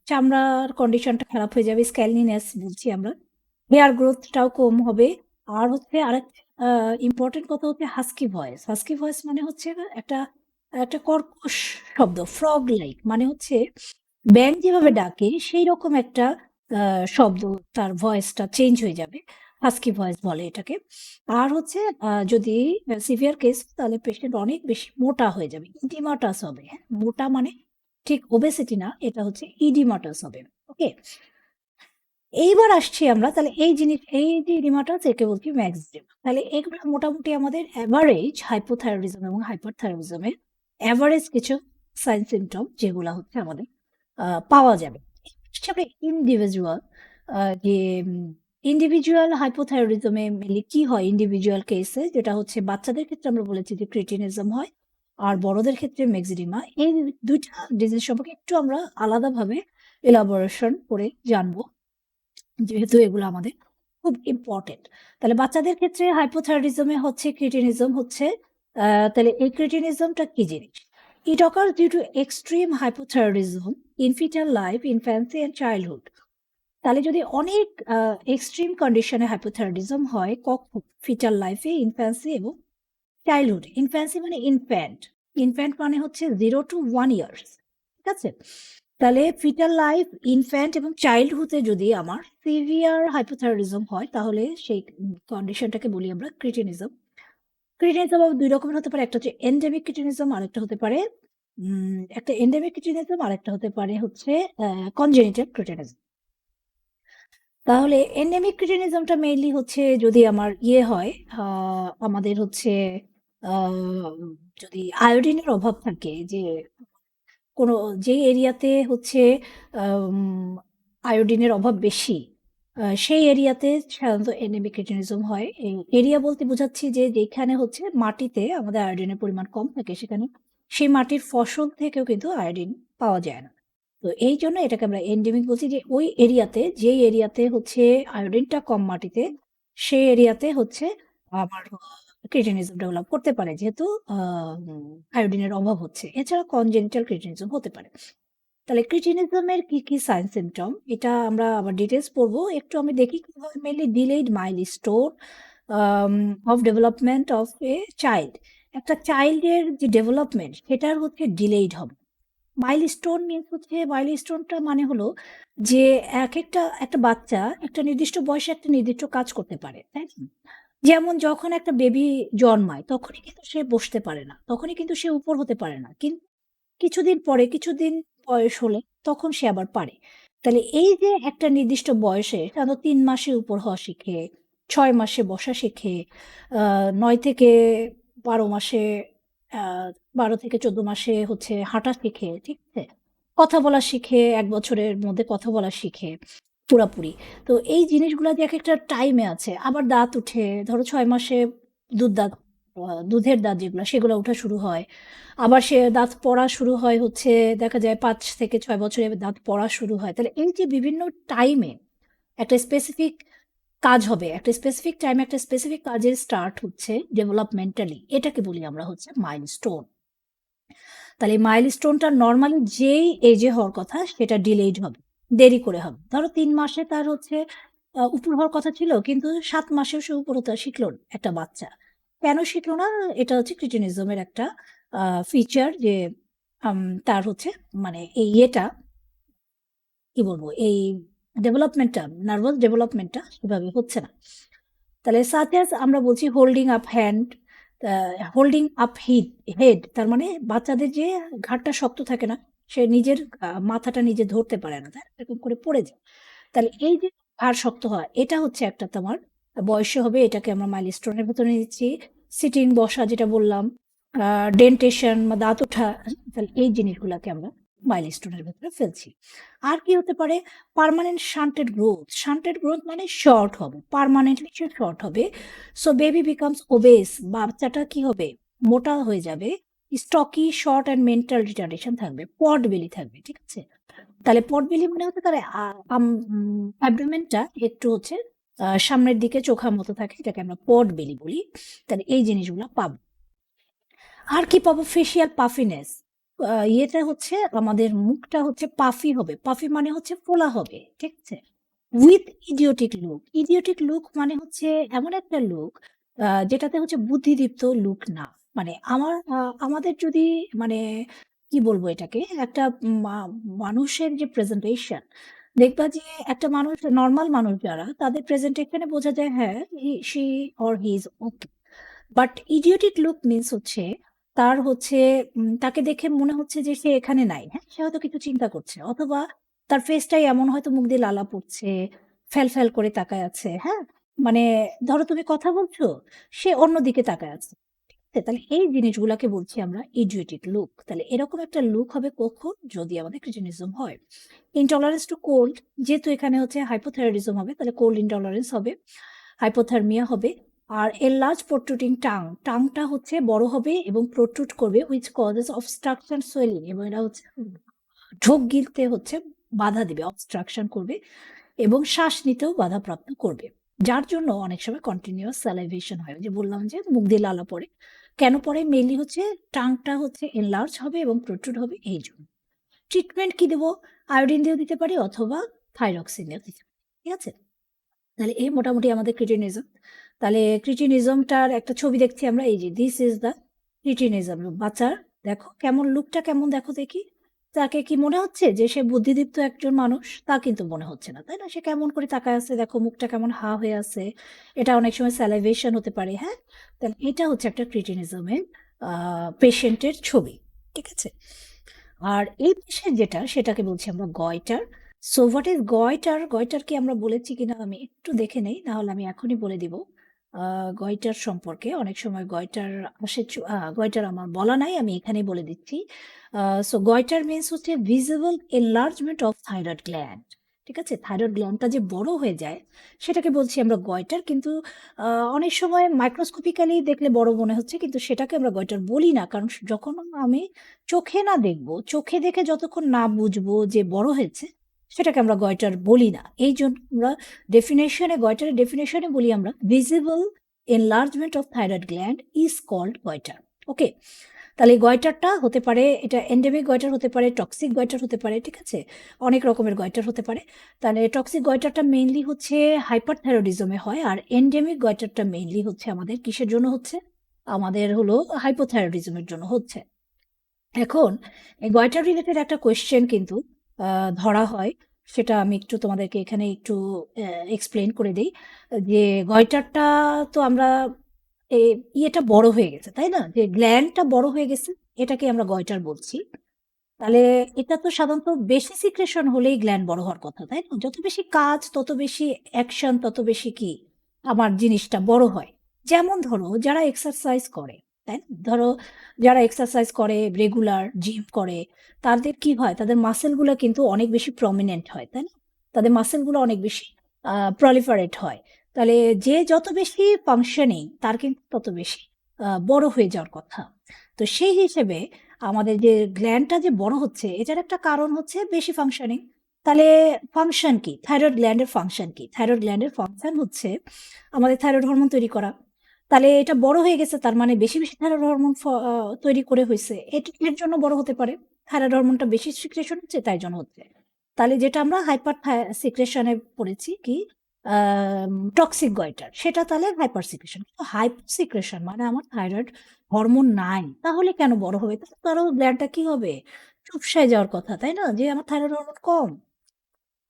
চামড়ার কন্ডিশনটা খারাপ হয়ে যাবে, স্ক্যালিনেস বলছি আমরা, হেয়ার গ্রোথটাও কম হবে। আর হচ্ছে আরেক ইম্পর্টেন্ট কথা হচ্ছে হাস্কি ভয়েস। হাস্কি ভয়েস মানে হচ্ছে একটা একটা কর্কশ শব্দ, ফ্রগ লাইক, মানে হচ্ছে ব্যাঙ যেভাবে ডাকে সেই রকম একটা শব্দ, তার ভয়েসটা চেঞ্জ হয়ে যাবে, হাস্কি ভয়েস বলে এটাকে। আর হচ্ছে যদি সিভিয়ার কেস, তাহলে পেশেন্ট অনেক বেশি মোটা হয়ে যাবে, ইডিমাটাস হবে। হ্যাঁ, মোটা মানে ঠিক ওবেসিটি না, এটা হচ্ছে ইডিমাটাস হবে। ওকে, এইবার আসছি আমরা, তাহলে এই যে ইডিমাটাস, একে বলছি ম্যাক্সিডিমা। তাহলে এগুলো মোটামুটি আমাদের অ্যাভারেজ হাইপোথাইরয়েডিজম এবং হাইপারথাইরয়েডিজমের অ্যাভারেজ কিছু সাইন সিমটম, যেগুলো হচ্ছে আমাদের পাওয়া যাবে। হচ্ছে আমরা ইন্ডিভিজুয়াল, যে ইন্ডিভিজুয়াল হাইপোথাইরয়েডিজমে মেনলি কি হয় ইন্ডিভিজুয়াল কেসে, যেটা হচ্ছে বাচ্চাদের ক্ষেত্রে আমরা বলেছি যে ক্রিটিনিজম হয়, আর বড়দের ক্ষেত্রে মেক্সিডিমা। এই দুইটা ডিজিজ সম্পর্কে একটু আমরা আলাদাভাবে এলাবোরেশন করে জানবো, যেহেতু এগুলো আমাদের খুব ইম্পর্টেন্ট। তাহলে বাচ্চাদের ক্ষেত্রে হাইপোথাইরয়েডিজমে হচ্ছে ক্রিটিনিজম হচ্ছে, তাহলে এই ক্রিটিনিজমটা কি জিনিস? It occurs due to extreme hypothyroidism in foetal life, infancy and childhood. তাহলে যদি অনেক এক্সট্রিম কন্ডিশনে হাইপোথাইরয়েডিজম হয়, কখন? ফিটাল লাইফে, ইনফ্যান্সি এবং চাইল্ডহুড। ইনফ্যান্সি মানে ইনফ্যান্ট, ইনফ্যান্ট মানে হচ্ছে 0 to 1 ইয়ার্স, ঠিক আছে? তাহলে ফিটাল লাইফ, ইনফ্যান্ট এবং চাইল্ডহুডে যদি আমার সিভিয়ার হাইপোথাইরয়েডিজম হয়, তাহলে সেই কন্ডিশনটাকে বলি আমরা ক্রিটিনিজম। ক্রিটিনিজম আবার দুই রকমের হতে পারে, একটা হচ্ছে এন্ডেমিক ক্রিটিনিজম, আরেকটা হতে পারে একটা এন্ডেমিক ক্রিটিনিজম, আরেকটা হতে পারে হচ্ছে কনজেনিটাল ক্রিটিনিজম। তাহলে এন্ডেমিক ক্রিটিনিজমটা মেইনলি হচ্ছে যদি আমার ইয়ে হয়, আমাদের হচ্ছে যদি আয়োডিনের অভাব থাকে, যে কোনো যে এরিয়াতে হচ্ছে আয়োডিনের অভাব বেশি, সেই এরিয়াতে সাধারণত এন্ডেমিক ক্রিটিনিজম হয়। এই এরিয়া বলতে বোঝাচ্ছি যে যেখানে হচ্ছে মাটিতে আমাদের আয়োডিনের পরিমাণ কম থাকে, সেখানে সেই মাটির ফসল থেকেও কিন্তু আয়োডিন পাওয়া যায় না। তো এই জন্য এটাকে আমরা এন্ডেমিক বলছি, যে ওই এরিয়াতে, যেই এরিয়াতে হচ্ছে আয়োডিনটা কম মাটিতে, সেই এরিয়াতে হচ্ছে আমার ক্রিটিনিজম ডেভেলপ করতে পারে, যেহেতু আয়োডিনের অভাব হচ্ছে। এছাড়া কনজেনিটাল ক্রিটিনিজম হতে পারে। তাহলে ক্রিটিনিজমের কি সাইন সিমটম, এটা আমরা আবার ডিটেলস পড়বো। একটু আমি দেখি কিভাবে mainly delayed milestone of development of a child, একটা চাইল্ডের যে ডেভেলপমেন্ট সেটার হচ্ছে ডিলেইড হবে। মাইলস্টোন মিনস হচ্ছে, মাইলস্টোনটা মানে হলো যে একটা বাচ্চা একটা নির্দিষ্ট বয়সে একটা নির্দিষ্ট কাজ করতে পারে, তাই না? যেমন যখন একটা বেবি জন্মায় তখনই কিন্তু সে বসতে পারে না, তখনই কিন্তু সে উপর হতে পারে না, কিন্তু কিছুদিন পরে, কিছুদিন বয়স হলে তখন সে আবার পারে। তাহলে এই যে একটা নির্দিষ্ট বয়সে, সাধারণত ৩ মাসে উপর হওয়া শিখে, ৬ মাসে বসা শিখে, ৯ থেকে ১২ মাসে, আ ১২ থেকে ১৪ মাসে হচ্ছে হাঁটা শিখে, ঠিক আছে? কথা বলা শিখে, ১ বছরের মধ্যে কথা বলা শিখে পুরাপুরি। তো এই জিনিসগুলা যে একেকটা টাইমে আছে। আবার দাঁত উঠে, ধরো ৬ মাসে দাঁত, দুধের দাঁত যেগুলা, সেগুলা ওঠা শুরু হয়। আবার সে দাঁত পড়া শুরু হয় হচ্ছে, দেখা যায় ৫ থেকে ৬ বছরে দাঁত পড়া শুরু হয়। তাহলে এই যে বিভিন্ন টাইমে একটা স্পেসিফিক কাজ হবে, একটা স্পেসিফিক টাইমে একটা স্পেসিফিক কাজের স্টার্ট হচ্ছে ডেভেলপমেন্টালি, এটাকে বলি আমরা হচ্ছে মাইলস্টোন। তাহলে এই মাইলস্টোনটা নরমালি যেই এজে হওয়ার কথা সেটা ডিলেইড হবে, দেরি করে হবে। ধরো ৩ মাসে তার হচ্ছে উপর হওয়ার কথা ছিল, কিন্তু ৭ মাসেও সে উপর হতে শিখলো না একটা বাচ্চা। কেন শিখলো না? এটা হচ্ছে ক্রিটিনিজমের একটা ফিচার, যে তার হচ্ছে মানে এই ইয়েটা, কি বলবো, এই ডেভেলপমেন্টটা, নার্ভাস ডেভেলপমেন্টটা সেভাবে হচ্ছে না। তাহলে সাচ অ্যাজ আমরা বলছি holding up hand, holding up head, তার মানে বাচ্চাদের যে ঘাড়টা শক্ত থাকে না, সে নিজের মাথাটা নিজে ধরতে পারে না, তাই না? এরকম করে পড়ে যায়। তাহলে এই যে ঘাড় শক্ত হওয়া, এটা হচ্ছে একটা তোমার বয়সে হবে, এটাকে আমরা মাইলস্টোনের ভেতরে নিচ্ছি। সিটিং, বসা যেটা বললাম, ডেন্টেশন বা দাঁত ওঠা, তাহলে এই জিনিসগুলোকে আমরা মাইলস্টোনের ভেতরে ফেলছি। আর কি হতে পারে? Permanent stunted growth. Stunted growth মানে শর্ট হবে, পার্মানেন্টলি সে শর্ট হবে। সো বেবি বিকামস ওবেস, বাচ্চাটা কি হবে? মোটা হয়ে যাবে। Stocky, short and mental retardation থাকবে, পট বেলি থাকবে, ঠিক আছে? তাহলে পট বেলি মানে হচ্ছে তার অ্যাবডোমেনটা একটু হচ্ছে সামনের দিকে চোখার মতো থাকে, এটাকে আমরা পট বেলি বলি। তাহলে এই জিনিসগুলো পাবো। আর কি পাবো? Facial puffiness. ইয়েটা হচ্ছে আমাদের মুখটা হচ্ছে পাফি হবে, পাফি মানে হচ্ছে ফোলা হবে, ঠিক আছে? With idiotic look. Idiotic look মানে হচ্ছে এমন একটা লুক যেটাতে হচ্ছে বুদ্ধিদীপ্ত লুক না। মানে আমাদের যদি মানে কি বলবো এটাকে, একটা মানুষের যে প্রেজেন্টেশন, দেখবা যে একটা মানুষ, নর্মাল মানুষ যারা, তাদের প্রেজেন্টেশনে বোঝা যায় হ্যাঁ she or he is okay. But idiotic look means হচ্ছে তার হচ্ছে তাকে দেখে মনে হচ্ছে যে সে এখানে নাই, হ্যাঁ সে হয়তো কিছু চিন্তা করছে, অথবা তার ফেসটাই এমন, হয়তো মুখ দিয়ে লালা পড়ছে, ফ্যাল ফ্যাল করে তাকায় আছে, হ্যাঁ মানে ধরো তুমি কথা বলছো, সে অন্যদিকে তাকায় আছে, ঠিক আছে? তাহলে এই জিনিসগুলাকে বলছি আমরা ইডিওটিক লুক। তাহলে এরকম একটা লুক হবে কখন? যদি আমাদের ক্রিটিনিজম হয়। ইনটলারেন্স টু কোল্ড, যেহেতু এখানে হচ্ছে হাইপোথাইরয়েডিজম হবে, তাহলে কোল্ড ইনটলারেন্স হবে, হাইপোথার্মিয়া হবে। আর এনলার্জ প্রোট্রুডিং টাং, টাংটা হচ্ছে বড় হবে এবং প্রোট্রুট করবে, উইচ কজেস অবস্ট্রাকশন সোয়েলিং, এবং এটা হচ্ছে ঢোক গিলতে হচ্ছে বাধা দিবে, অবস্ট্রাকশন করবে, এবং শ্বাস নিতেও বাধাপ্রাপ্ত করবে, যার জন্য অনেক সময় কন্টিনিউয়াস স্যালাইভেশন হয়। যে বললাম যে মুখ দিয়ে লালা পড়ে, কেন পড়ে? মেইনলি হচ্ছে টাংটা হচ্ছে এনলার্জ হবে এবং প্রোট্রুড হবে, এই জন্য। ট্রিটমেন্ট কি দেবো? আয়োডিন দিয়েও দিতে পারি, অথবা থাইরক্সিন দিয়েও দিতে পারি, ঠিক আছে? তাহলে এই মোটামুটি আমাদের ক্রিটিনিজম। তাহলে ক্রিটিনিজমটার একটা ছবি দেখছি আমরা, এই যে দিস ইজ দ্য ক্রিটিনিজম। বাচ্চার দেখো কেমন, লুকটা কেমন দেখো দেখি। তাকে কি মনে হচ্ছে যে সে বুদ্ধিদীপ্ত একজন মানুষ? তা কিন্তু মনে হচ্ছে না, তাই না? সে কেমন করে তাকায় আছে দেখো, মুখটা কেমন হা হয়ে আছে। এটা অনেক সময় স্যালাইভেশন হতে পারে, হ্যাঁ। তাহলে এটা হচ্ছে একটা ক্রিটিনিজমের পেশেন্টের ছবি, ঠিক আছে? আর এই পেশেন্ট যেটা, সেটাকে বলছি আমরা goitre. So what is goitre? Goitre কি আমরা বলেছি কিনা আমি একটু দেখে নেই, না হলে আমি এখনই বলে দিব। গয়টার সম্পর্কে অনেক সময় গয়টার আসে, গয়টার আমার বলা নাই, আমি এখানেই বলে দিচ্ছি। সো গয়টার মিন্স হচ্ছে visible enlargement of thyroid gland, ঠিক আছে? থাইরয়েড গ্ল্যান্ডটা যে বড় হয়ে যায়, সেটাকে বলছি আমরা গয়টার। কিন্তু অনেক সময় মাইক্রোস্কোপিক্যালি দেখলে বড় মনে হচ্ছে, কিন্তু সেটাকে আমরা গয়টার বলি না, কারণ যখন আমি চোখে না দেখবো, চোখে দেখে যতক্ষণ না বুঝবো যে বড় হয়েছে, সেটাকে আমরা গয়টার বলি না। এই জন্য আমরা ডেফিনেশনে, গয়টারের ডেফিনেশনে বলি আমরা visible enlargement of thyroid gland is called goitre. Okay, তাহলে গয়টারটা হতে পারে, এটা এন্ডেমিক গয়টার হতে পারে, টক্সিক গয়টার হতে পারে, ঠিক আছে? অনেক রকমের গয়টার হতে পারে। তাহলে টক্সিক গয়টারটা মেইনলি হচ্ছে হাইপারথাইরয়েডিজমে হয়, আর এন্ডেমিক গয়টারটা মেইনলি হচ্ছে আমাদের কিসের জন্য হচ্ছে? আমাদের হলো হাইপোথাইরয়েডিজমের জন্য হচ্ছে। এখন এই গয়টার রিলেটেড একটা কোয়েশ্চেন কিন্তু ধরা হয়, সেটা আমি একটু তোমাদেরকে এখানে একটু এক্সপ্লেন করে দিই। যে গয়টারটা, তো আমরা ইয়েটা বড় হয়ে গেছে, তাই না? যে গ্ল্যান্ডটা বড় হয়ে গেছে, এটাকে আমরা গয়টার বলছি। তাহলে এটা তো সাধারণত বেশি সিক্রেশন হলেই গ্ল্যান্ড বড় হওয়ার কথা, তাই না? যত বেশি কাজ, তত বেশি অ্যাকশন, তত বেশি কি আমার জিনিসটা বড় হয়। যেমন ধরো যারা এক্সারসাইজ করে, তাই না? ধরো যারা এক্সারসাইজ করে, রেগুলার জিম করে, তাদের কি হয়? তাদের মাসেলগুলো কিন্তু অনেক বেশি প্রমিনেন্ট হয়, তাই না? তাদের মাসেলগুলো অনেক বেশি প্রলিফারেট হয়। তাহলে যে যত বেশি ফাংশনিং, তার কিন্তু তত বেশি বড় হয়ে যাওয়ার কথা। তো সেই হিসেবে আমাদের যে গ্ল্যান্ডটা যে বড় হচ্ছে, এটার একটা কারণ হচ্ছে বেশি ফাংশনিং। তাহলে ফাংশন কি? থাইরয়েড গ্ল্যান্ডের ফাংশন কি? থাইরয়েড গ্ল্যান্ডের ফাংশন হচ্ছে আমাদের থাইরয়েড হরমোন তৈরি করা। তাহলে এটা বড় হয়ে গেছে, তার মানে বেশি বেশি থাইরয়েড হরমোন তৈরি করে হয়েছে, এর জন্য বড় হতে পারে। থাইরয়েড হরমোনটা বেশি সিক্রেশন হচ্ছে, তাই জন্য হচ্ছে। তাহলে যেটা আমরা হাইপার সিক্রেশনে পড়েছি কি, টক্সিক গয়টার, সেটা তাহলে হাইপার সিক্রেশন। হাইপার সিক্রেশন মানে আমার থাইরয়েড হরমোন নাই, তাহলে কেন বড় হবে? তারও গ্ল্যান্ডটা কি হবে? চুপসায় যাওয়ার কথা, তাই না? যে আমার থাইরয়েড হরমোন কম।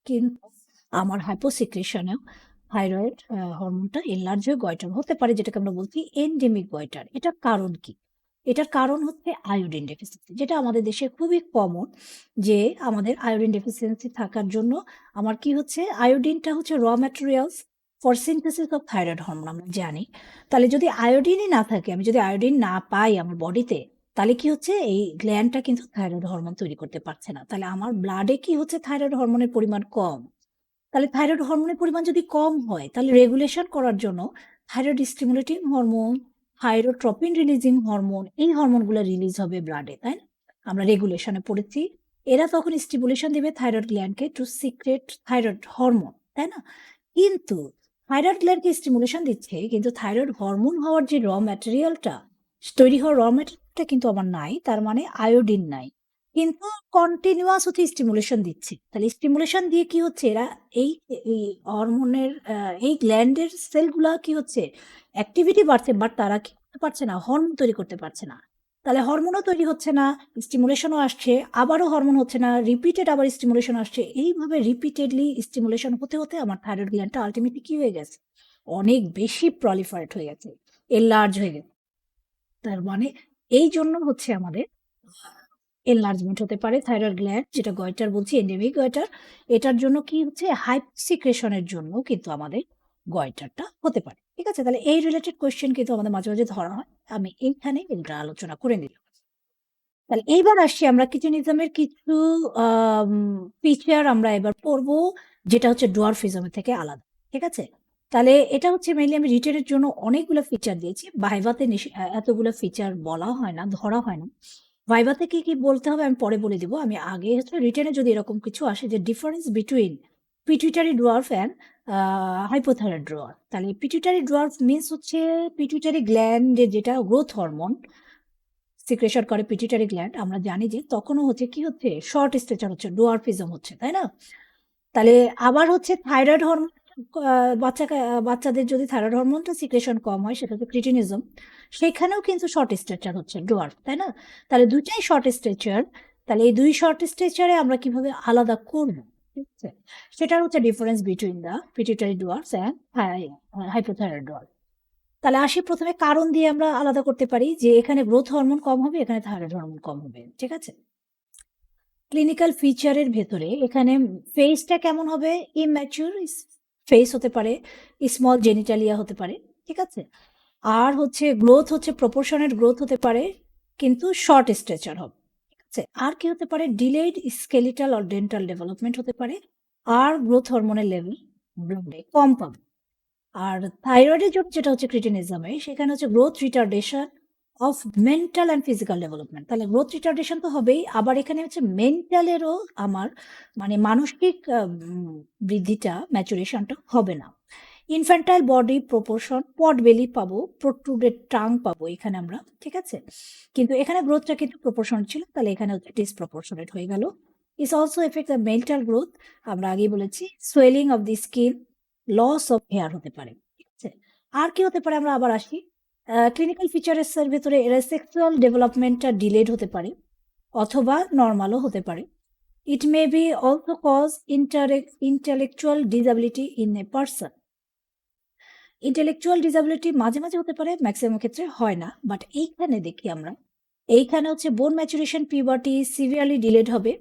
কিন্তু আমার হাইপোসিক্রেশনেও থাইরয়েড হরমোনটা এনলার্জ হয়ে গয়টার হতে পারে, যেটাকে আমরা বলছি এন্ডেমিক গয়টার। এটার কারণ কি? এটার কারণ হচ্ছে আয়োডিন ডেফিসিয়েন্সি, যেটা আমাদের দেশে খুবই কমন। যে আমাদের আয়োডিন ডেফিসিয়েন্সি থাকার জন্য আমার কি হচ্ছে, আয়োডিনটা হচ্ছে র materials for synthesis of thyroid hormone, আমরা জানি। তাহলে যদি আয়োডিনই না থাকে, আমি যদি আয়োডিন না পাই আমার বডিতে, তাহলে কি হচ্ছে, এই গ্ল্যান্ডটা কিন্তু থাইরয়েড হরমোন তৈরি করতে পারছে না। তাহলে আমার ব্লাডে কি হচ্ছে, থাইরয়েড হরমোনের পরিমাণ কম। তাহলে থাইরয়েড হরমোনের পরিমাণ যদি কম হয়, তাহলে রেগুলেশন করার জন্য thyroid stimulating hormone, thyrotropin releasing hormone, এই হরমোনগুলো রিলিজ হবে ব্লাডে, তাই না? আমরা রেগুলেশনে পড়েছি। এরা তখন স্টিমুলেশন দিবে থাইরয়েড গ্ল্যান্ডকে টু সিক্রেট থাইরয়েড হরমোন, তাই না? কিন্তু থাইরয়েড গ্ল্যান্ডকে স্টিমুলেশন দিচ্ছে, কিন্তু থাইরয়েড হরমোন হওয়ার যে র ম্যাটেরিয়ালটা, তৈরি হওয়ার র ম্যাটেরিয়ালটা কিন্তু আমার নাই, তার মানে আয়োডিন নাই। কিন্তু কন্টিনিউয়াস হচ্ছে স্টিমুলেশন দিচ্ছে। তাহলে স্টিমুলেশন দিয়ে কি হচ্ছে, এরা এই এই হরমোনের এই গ্ল্যান্ডের সেলগুলা কি হচ্ছে, অ্যাক্টিভিটি বাড়ছে, বাট তারা কি করতে পারছে না, হরমোন তৈরি করতে পারছে না। তাহলে হরমোনও তৈরি হচ্ছে না, স্টিমুলেশনও আসছে, আবারও হরমোন হচ্ছে না, রিপিটেড আবার স্টিমুলেশন আসছে। এইভাবে রিপিটেডলি স্টিমুলেশন হতে হতে আমার থাইরয়েড গ্ল্যান্ডটা আলটিমেটলি কি হয়ে গেছে, অনেক বেশি প্রলিফারেট হয়ে গেছে, এনলার্জ হয়ে গেছে। তার মানে এই জন্য হচ্ছে আমাদের এনলার্জমেন্ট হতে পারে থাইরয়েড গ্ল্যান্ড, যেটা গয়টার বলছি, এন্ডেমিক গয়টার। এটার জন্য কি হচ্ছে, হাইপোসিক্রেশনের জন্য কিন্তু আমাদের গয়টারটা হতে পারে। ঠিক আছে? তাহলে এই রিলেটেড কোয়েশ্চেন কিন্তু আমাদের মাঝে মাঝে ধরা হয়। আমি এইখানে এটা আলোচনা করে নিলাম। তাহলে এইবার আসছি আমরা কিচেনিজমের কিছু ফিচার আমরা এবার পড়বো, যেটা হচ্ছে ডোয়ার্ফিজমের থেকে আলাদা। ঠিক আছে? তাহলে এটা হচ্ছে মেইনলি আমি রিটেনের জন্য অনেকগুলো ফিচার দিয়েছি। ভাইভাতে এতগুলো ফিচার বলা হয় না, ধরা হয় না। ভাইভাতে কি কি বলতে হবে আমি পরে বলে দিব। আমি আগে হচ্ছে রিটেনে যদি এরকম কিছু আসে যে difference between pituitary dwarf and hypothyroid dwarf. তাহলে পিটুইটারি ডোয়ার্ফ মিন্স হচ্ছে পিটুইটারি গ্ল্যান্ডের যেটা গ্রোথ হরমোন সিক্রেশন করে পিটুইটারি গ্ল্যান্ড, আমরা জানি যে তখনও হচ্ছে কি হচ্ছে, শর্ট স্ট্যাচার হচ্ছে, ডোয়ার্ফিজম হচ্ছে, তাই না? তাহলে আবার হচ্ছে থাইরয়েড হরমোন, বাচ্চাদের যদি থাইরয়েড হরমোনটা সিক্রেশন কম হয়, সেটা হচ্ছে ক্রিটিনিজম। সেখানেও কিন্তু শর্ট স্ট্যাচার হচ্ছে, ডোয়ার্ফ, তাই না? তাহলে দুইটাই শর্ট স্ট্যাচার। তাহলে এই দুই শর্ট স্ট্যাচারে আমরা কিভাবে আলাদা করব, ঠিক আছে? সেটার হচ্ছে difference between the pituitary dwarf and hypothyroid dwarf. তাহলে আসি প্রথমে কারণ দিয়ে আমরা আলাদা করতে পারি যে এখানে গ্রোথ হরমোন কম হবে, এখানে থাইরয়েড হরমোন কম হবে, ঠিক আছে? ক্লিনিক্যাল ফিচারের ভেতরে এখানে ফেসটা কেমন হবে, ইম্যাচিউর ফেস হতে পারে, স্মল জেনিটালিয়া হতে পারে, ঠিক আছে? আর হচ্ছে গ্রোথ হচ্ছে প্রপোর্শনেট গ্রোথ হতে পারে, কিন্তু শর্ট স্ট্রেচার হবে, ঠিক আছে? আর কি হতে পারে, delayed skeletal or dental development হতে পারে। আর গ্রোথ হরমোনের লেভেল ব্লাডে কম পাবে। আর থাইরয়েডের জন্য যেটা হচ্ছে ক্রিটিনিজমে, সেখানে হচ্ছে growth retardation of mental and physical development. তাহলে গ্রোথ রিটার্ডেশন তো হবেই, আবার এখানে হচ্ছে মেন্টালেরও আমার মানে মানসিক বৃদ্ধিটা, ম্যাচুরেশনটা হবে না। ইনফ্যান্টাইল বডি প্রপোর্শন, পট বেলি পাবো, প্রোট্রুডেড টাং পাবো এখানে আমরা, ঠিক আছে? কিন্তু এখানে গ্রোথটা কিন্তু প্রপোর্শন ছিল, তাহলে এখানে হচ্ছে ডিসপ্রপোর্শনেট হয়ে গেল। Is also effect the mental growth, আমরা আগেই বলেছি, swelling of the skin, loss of hair হতে পারে, ঠিক আছে? আর কি হতে পারে, আমরা আবার আসি ক্লিনিক্যাল ফিচারের ভেতরে। এরা সেক্সুয়াল ডেভেলপমেন্টটা ডিলেড হতে পারে, অথবা নর্মালও হতে পারে। It may be also cause intellectual disability in a person. Intellectual disability মাঝে মাঝে হতে পারে, ম্যাক্সিমাম ক্ষেত্রে হয় না। বাট এইখানে দেখি আমরা, এইখানে হচ্ছে বোন ম্যাচুরেশন, পিউবার্টি সিভিয়ারলি ডিলেড হবে,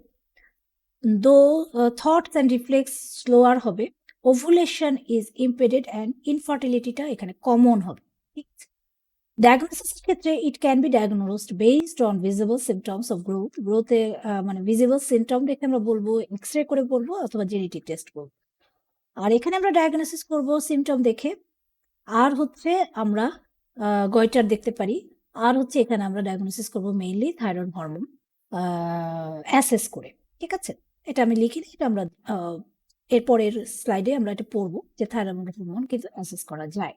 though thoughts and reflex slower হবে, ওভুলেশন ইজ ইম্পেডেড অ্যান্ড ইনফার্টিলিটিটা এখানে কমন হবে, ঠিক আছে? ডায়াগনোসিসের ক্ষেত্রে it can be diagnosed based on visible symptoms of growth. গ্রোথে মানে ভিজিবল সিমটম দেখে আমরা বলবো, এক্স রে করে বলবো, অথবা জেনেটিক টেস্ট করবো। আর এখানে আমরা ডায়াগনোসিস করব সিমটম দেখে। আর হচ্ছে আমরা গয়টার দেখতে পারি। আর হচ্ছে এখানে আমরা ডায়াগনোসিস করব মেইনলি থাইরয়েড হরমোন অ্যাসেস করে, ঠিক আছে? এটা আমি লিখে দিই, এটা আমরা এরপরের স্লাইডে আমরা এটা পড়বো যে থাইরয়েড হরমোন কিন্তু অ্যাসেস করা যায়।